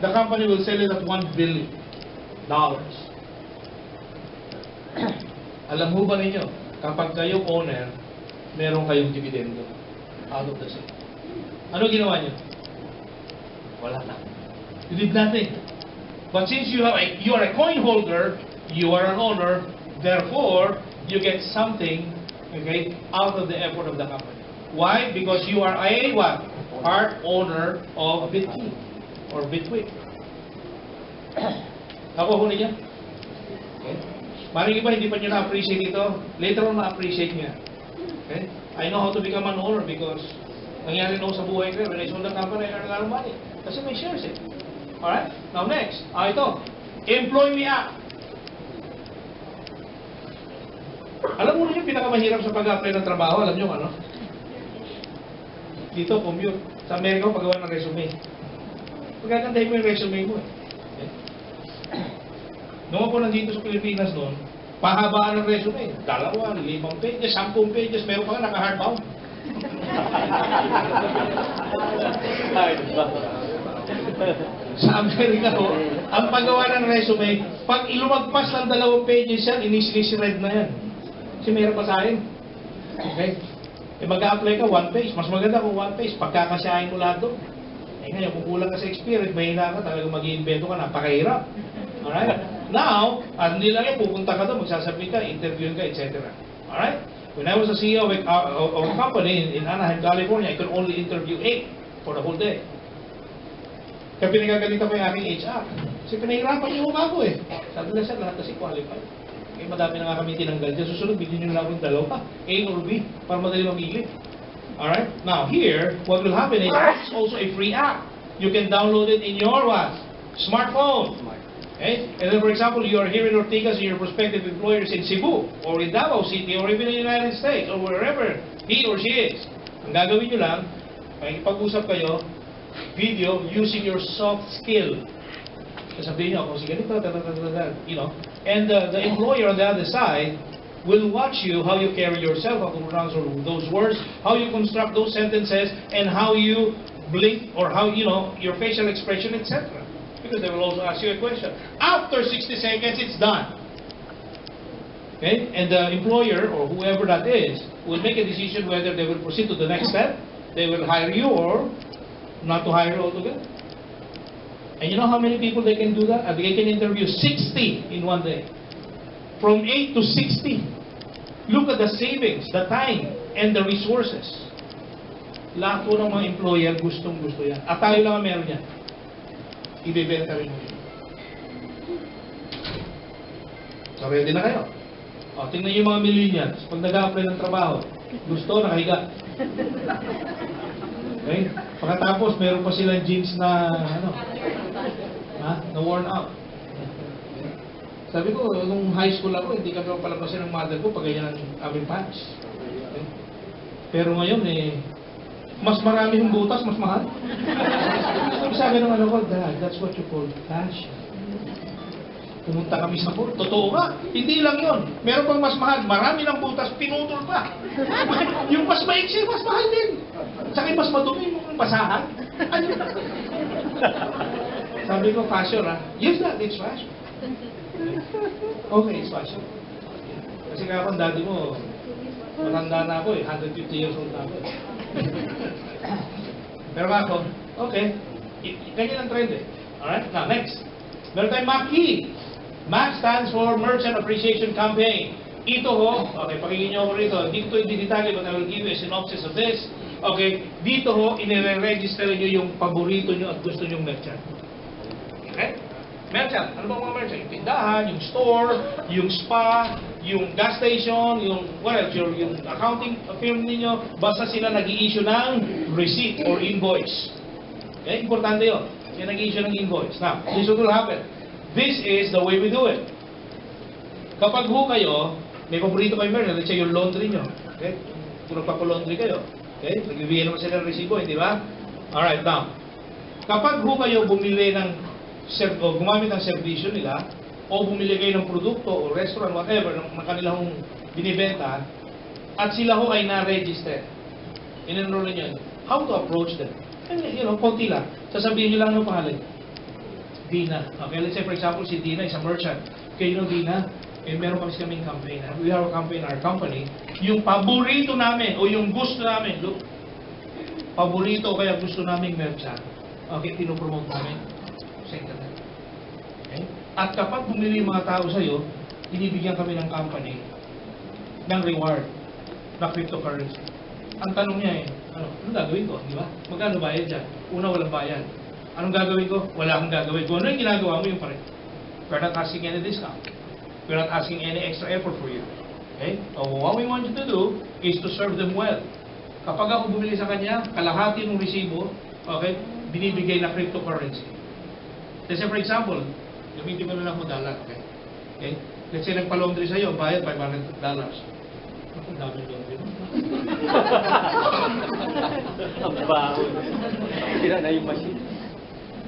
the company will sell it at $1 billion. Alam mo ba ninyo, kapag kayo owner, meron kayong dividendo out of the sale. Ano ginawa niyo? Wala na. You did nothing. But since you are a coin holder, you are an owner, therefore, you get something, okay, out of the effort of the company. Why? Because you are a what? Part owner of bitqy or bitqy. Nakuha niyo? Okay. Maring iba hindi pa niyo na-appreciate ito. Later on na-appreciate niya. Okay? I know how to become an owner because nangyari na sa buhay ko. When I sold the company, I earned a lot of money. Kasi may shares eh. Alright? Now next. Ito. Employ me app. Alam mo niyo yung pinakamahirap sa pag-apply ng trabaho? Alam niyo ano? Dito, commute. Sa Amerika, paggawa ng resume. Pagkakantahin mo yung resume mo eh. Nung ako nandito sa Pilipinas noon, pahabaan ng resume. 2, 5 pages, 10 pages, meron pa nga naka-hardbound. Sa Amerika ho, ang paggawa ng resume, pag ilumagpas ng 2 pages yan, inis-red na yan. Kasi mayroon pa sa akin. Okay? E mag-a-apply ka, 1 page. Mas maganda kung 1 page, pagkakasahin mo lahat doon. Eh ngayon, kung kulang ka sa experience, mahina ka, talagang mag-i-invento ka, napakahirap. Alright? Now, at hindi lang yan, pupunta ka doon, magsasabi ka, interview ka, etc. Alright? When I was a CEO of a company in Anaheim, California, I could only interview 8 for the whole day. Kaya pinagagalitan ko yung aking HR. Kasi pinahirapan yung mukha ko eh. Sabi lang siya, lahat kasi qualified. Eh, madami na nga kami tinanggal dyan. Susunod, bigyan nyo lang akong 2, A or B, para madali mamili. Alright? Now, here, what will happen is, it's also a free app. You can download it in your what? Smartphone. Okay? And then, for example, you are here in Ortigas and your prospective employer is in Cebu, or in Davao City, or even in the United States, or wherever he or she is. Ang gagawin nyo lang, pag-usap kayo, video using your soft skill. Sasabihin nyo, ako si ganito, you know. And the employer on the other side will watch you, how you carry yourself, how to pronounce those words, how you construct those sentences, and how you blink, or how, you know, your facial expression, etc. Because they will also ask you a question. After 60 seconds, it's done. Okay? And the employer, or whoever that is, will make a decision whether they will proceed to the next step, they will hire you, or not to hire you altogether. And you know how many people they can do that? They can interview 60 in one day. From 8 to 60. Look at the savings, the time, and the resources. Lahat po ng mga employer gustong-gusto yan. At tayo lang ang meron yan. Ibebenta rin mo yun. So, ready na kayo? O, tingnan yung mga millennials. Pag nag-a-apply ng trabaho, gusto, nakahiga. Okay? Pagkatapos, meron pa silang jeans na, na worn out. Sabi ko, nung high school ako, hindi kami palabasin ng mother ko pag ganyan ang aming pants. Okay? Pero ngayon, mas marami yung butas, mas mahal. Sabi ng ano ko, Dad, that's what you call fashion. Pumunta kami sa pool. Totoo nga, hindi lang yun. Meron pang mas mahal, marami ng butas, pinutol pa. Yung mas maiksi, mas mahal din. Saka mas madumi yung basahan. Sabi ko, fashion Yes, Dad, it's fashion. Okay, it's fashion. Kasi nga akong daddy mo, matanda na ako 150 years old na ako Pero ako, okay, ganyan ang trend Alright, now next. Meron tayong MACI. MAC stands for Merchant Appreciation Campaign. Ito ho, okay, pakinggan nyo ako rito. Dito hindi detalye, but I will give you a synopsis of this. Okay, dito ho, inire-register nyo yung paborito nyo at gusto nyong merchant. Okay? Merchant, ano ba mga merchant? Yung tindahan, yung store, yung spa, yung gas station, yung, what else, yung accounting firm ninyo, basta sila nag-i-issue ng receipt or invoice. Okay, importante yun. Sila nag-i-issue ng invoice. Now, this will happen. This is the way we do it. Kapag ho kayo, may paborito kayo meron, let's say yung laundry nyo. Okay? Kung nagpapalaundry kayo. Okay? Nagbibigay naman sila ng resibo, hindi ba? Alright, now. Kapag ho kayo bumili ng, o gumamit ng servisyo nila, o bumili kayo ng produkto, o restaurant, whatever, ng kanilang binibenta, at sila ho ay na-register. In-enroll nyo. How to approach them? And, you know, konti lang. Sasabihin nyo lang ng pangalan. Dina. Okay, let's say for example, si Dina is a merchant. Okay, you know Dina, meron kaming campaign. We have a campaign in our company. Yung paborito namin, o yung gusto namin, look, paborito o kaya gusto namin merchant. Okay, pinopromote namin sa internet. Okay? At kapag bumili yung mga tao sa'yo, inibigyan kami ng company ng reward na cryptocurrency. Ang tanong niya anong gagawin ko? Di ba? Magkano bayad dyan? Una, walang bayad. Anong gagawin ko? Wala akong gagawin. Kung ano yung ginagawa mo, yung pa rin. We're not asking any discount. We're not asking any extra effort for you. Okay? So what we want you to do is to serve them well. Kapag ako bumili sa kanya, kalahati ng resibo, okay, binibigay na cryptocurrency. Let's say for example, gamitin mo na lang mo dollar, okay? Okay? Let's say nagpa-laundry sa'yo, bayad $500. Ang dami doon din. Ang baho. Sira na yung machine.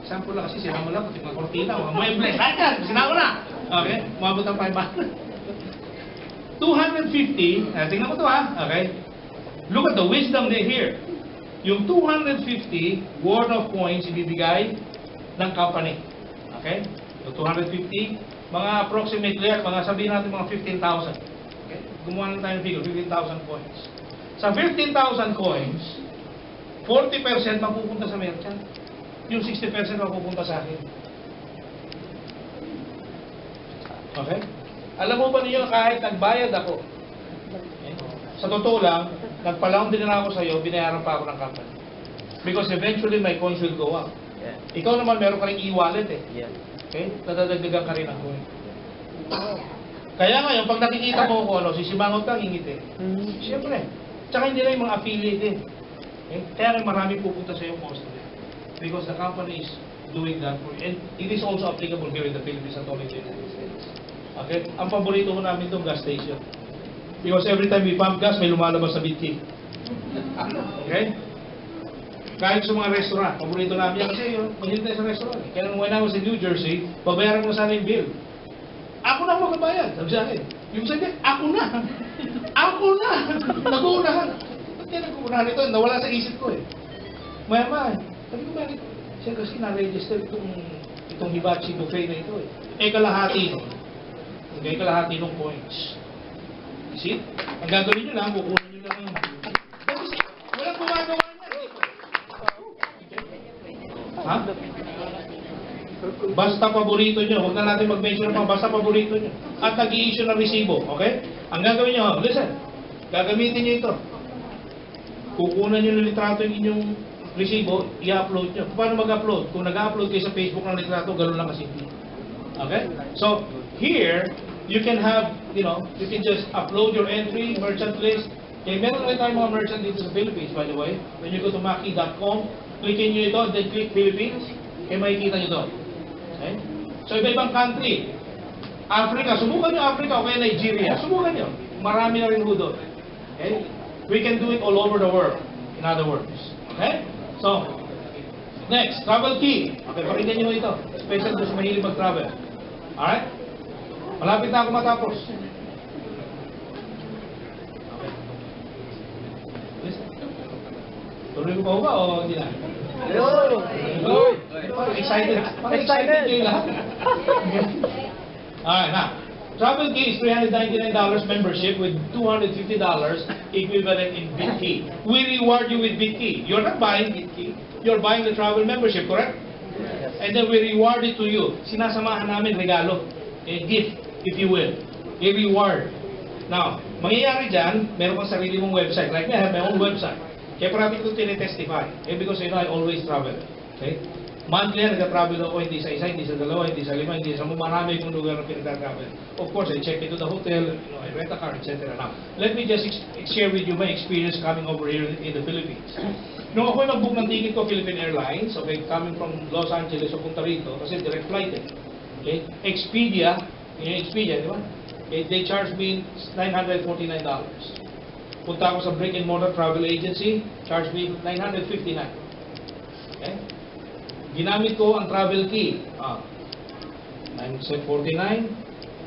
Sample lang kasi, sira mo lang, pati mga kortina, mga muebles, lahat sira ko na! Okay, umabot ang 500. 250, tingnan mo ito ha, okay? Look at the wisdom they here. Yung 250 worth of coins ibibigay ng company. Okay? So 250, mga approximately at mga sabihin natin mga 15,000. Okay? Gumawa lang tayo ng figure, 15,000 coins. Sa 15,000 coins, 40% mapupunta sa merchant. Yung 60% mapupunta sa akin. Okay? Alam mo ba niyo kahit nagbayad ako, okay? Sa totoo lang, nagpalaon din na ako sa iyo, binayaran pa ako ng company. Because eventually my coins will go up. Yeah. Ikaw naman meron ka rin e-wallet eh. Yeah. Okay? Nadadagdagan ka rin ang coin. Kaya ngayon, pag nakikita mo ko, sisimangot ka, ngingiti. Siyempre. Tsaka hindi lang yung mga affiliate eh. Okay? Kaya rin marami pupunta sa iyo constantly. Because the company is doing that for you. And it is also applicable here in the Philippines at all in the United States. Okay? Ang paborito ko namin itong gas station. Because every time we pump gas, may lumalabas sa bitqy. Okay? Kahit sa mga restaurant, paborito namin yan kasi yun, maghintay sa restaurant. Kaya when I was in New Jersey, babayaran ko sana yung bill. Ako na ako magbabayad, sabi sa akin. Yung sabi, ako na! Ako na! Nag-uunahan. Ba't kaya nag-uunahan ito? Nawala sa isip ko eh. Maya-maya, sabi ko bakit? Siya kasi na-register itong hibachi buffet na ito eh. Kalahati. Okay, kalahati ng points. You see? Ang gagawin nyo lang, kukunin nyo lang yung... Kasi walang gumagawa niya. Ha? Basta paborito nyo. Huwag na natin mag-mention pa. Basta paborito nyo. At nag-i-issue ng resibo. Okay? Ang gagawin nyo, listen. Gagamitin nyo ito. Kukunan nyo ng litrato yung inyong resibo, i-upload nyo. Paano mag-upload? Kung nag-upload kayo sa Facebook ng litrato, gano'n lang kasimple. Okay? So, here, you can have, you can just upload your entry, merchant list. Okay, meron na tayong mga merchant dito sa Philippines, by the way. When you go to maki.com, clickin nyo ito, then click Philippines, okay, makikita nyo doon. Okay? So, iba-ibang country. Africa, subukan nyo Africa, okay, Nigeria, subukan nyo. Marami na rin ho doon. Okay? We can do it all over the world, in other words. Okay? So, next, travel key. Okay, pakinggan nyo ito. Special doon sa mahilig mag-travel. Alright? Malapit na ako matapos. Okay. Listen. Tuloy ko pa ba o hindi na? Hello! Parang excited. Parang excited kayo lahat. Alright, now. Travel key is $399 membership with $250 equivalent in bitqy. We reward you with bitqy. You're not buying bitqy. You're buying the travel membership, correct? And then we reward it to you. Sinasamahan namin regalo. A gift, if you will. A reward. Now, mangyayari dyan, meron kang sarili mong website. Like me, I have my own website. Kaya parati ko tinitestify. Because I always travel. Okay? Monthly, nag-travel ako, hindi sa isa, hindi sa dalawa, hindi sa lima, hindi sa marami kong lugar na pinag-travel. Of course, I check into the hotel, I rent a car, etc. Now, let me just share with you my experience coming over here in the Philippines. Nung ako nag-book ng ticket ko, Philippine Airlines, okay, coming from Los Angeles o punta rito, kasi direct flight eh. Okay? Expedia, yung Expedia, di ba? Okay, they charged me $949. Punta ako sa brick and mortar travel agency, charged me $959. Okay? Ginamit ko ang travel key. $949,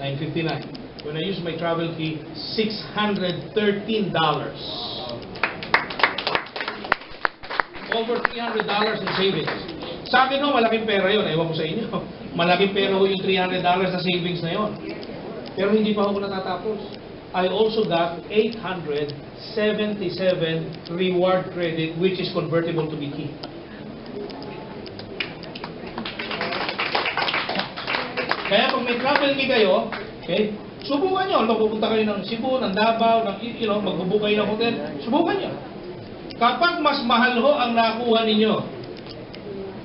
$959. When I use my travel key, $613. Over $300 in savings. Sa akin no, malaking pera yun. Ewan ko sa inyo. Malaking pera ko yung $300 na savings na yun. Pero hindi pa ako natatapos. I also got 877 reward credit which is convertible to bitqy. Kaya pag may travel key kayo, okay, subukan nyo. Magpupunta kayo ng Cebu, ng Davao, magbubook kayo ng hotel, subukan nyo. Kapag mas mahal ho ang nakuha ninyo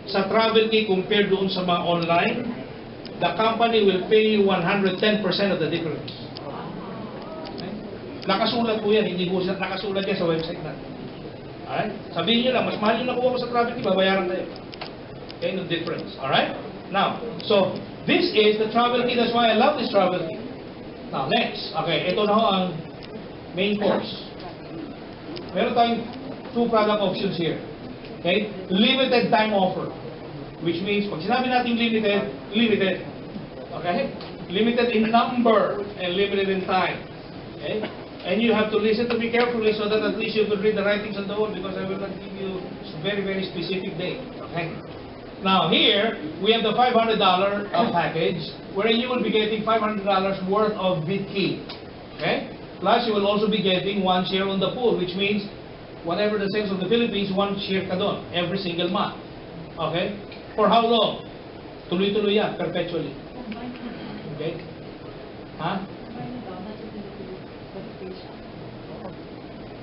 sa travel key compared doon sa mga online, the company will pay you 110% of the difference. Okay? Nakasulat po yan, hindi po nakasulat yan sa website natin. Alright? Sabihin nyo lang, mas mahal yung nakuha ko sa travel key, babayaran tayo. Okay, no difference. Alright? Now, so, this is the travel key. That's why I love this travel key. Now, next. Okay, ito na ho ang main course. Meron tayong two product options here. Okay? Limited time offer. Which means, pag sinabi natin limited, limited. Okay? Limited in number and limited in time. Okay? And you have to listen to me carefully so that at least you could read the writings on the wall, because I will not give you very, very specific date. Okay? Now here, we have the $500 package, wherein you will be getting $500 worth of bitqy. Okay? Plus, you will also be getting 1 share on the pool, which means whatever the sales of the Philippines, 1 share ka doon every single month. Okay? For how long? Tuloy-tuloy yan, perpetually. Okay? Ha?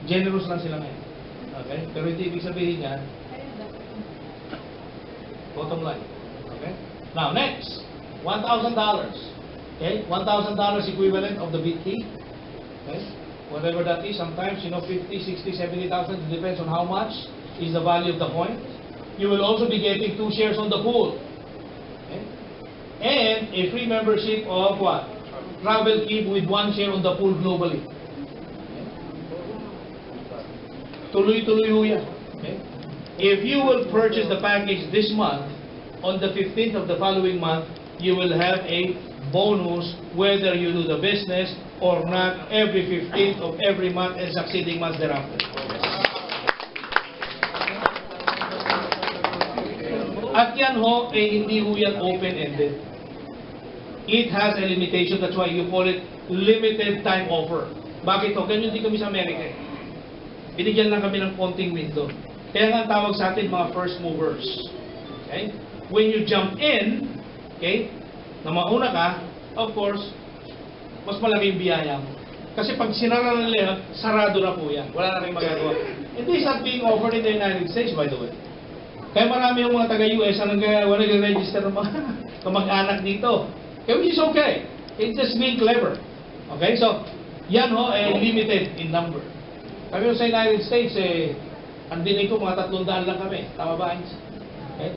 Generous lang sila ngayon. Okay? Pero hindi ibig sabihin yan, bottom line. Okay? Now, next, $1,000. Okay? $1,000 equivalent of the bitqy. Okay? Whatever that is, sometimes, 50, 60, 70,000, it depends on how much is the value of the coin. You will also be getting 2 shares on the pool. Okay? And a free membership of what? Travel Keep with 1 share on the pool globally. Okay? Tuloy-tuloy ho yan. Okay? If you will purchase the package this month, on the 15th of the following month, you will have a bonus whether you do the business or not every 15th of every month and succeeding months thereafter. At yan ho, hindi ho yan open-ended. It has a limitation, that's why you call it limited time offer. Bakit ho? Ganyan din kami sa Amerika. Binigyan lang kami ng konting window. Kaya nga ang tawag sa atin mga first movers. Okay? When you jump in, okay, na mauna ka, of course, mas malaki yung biyaya mo. Kasi pag sinara na nila, sarado na po yan. Wala na kayong magagawa. And this is not being offered in the United States, by the way. Kaya marami yung mga taga-US na nag-register ng mga kamag-anak dito. Okay, which is okay. It's just being clever. Okay, so, yan ho, limited in number. Kami sa United States, ang dinig ko, mga 300 lang kami. Tama ba, Heinz?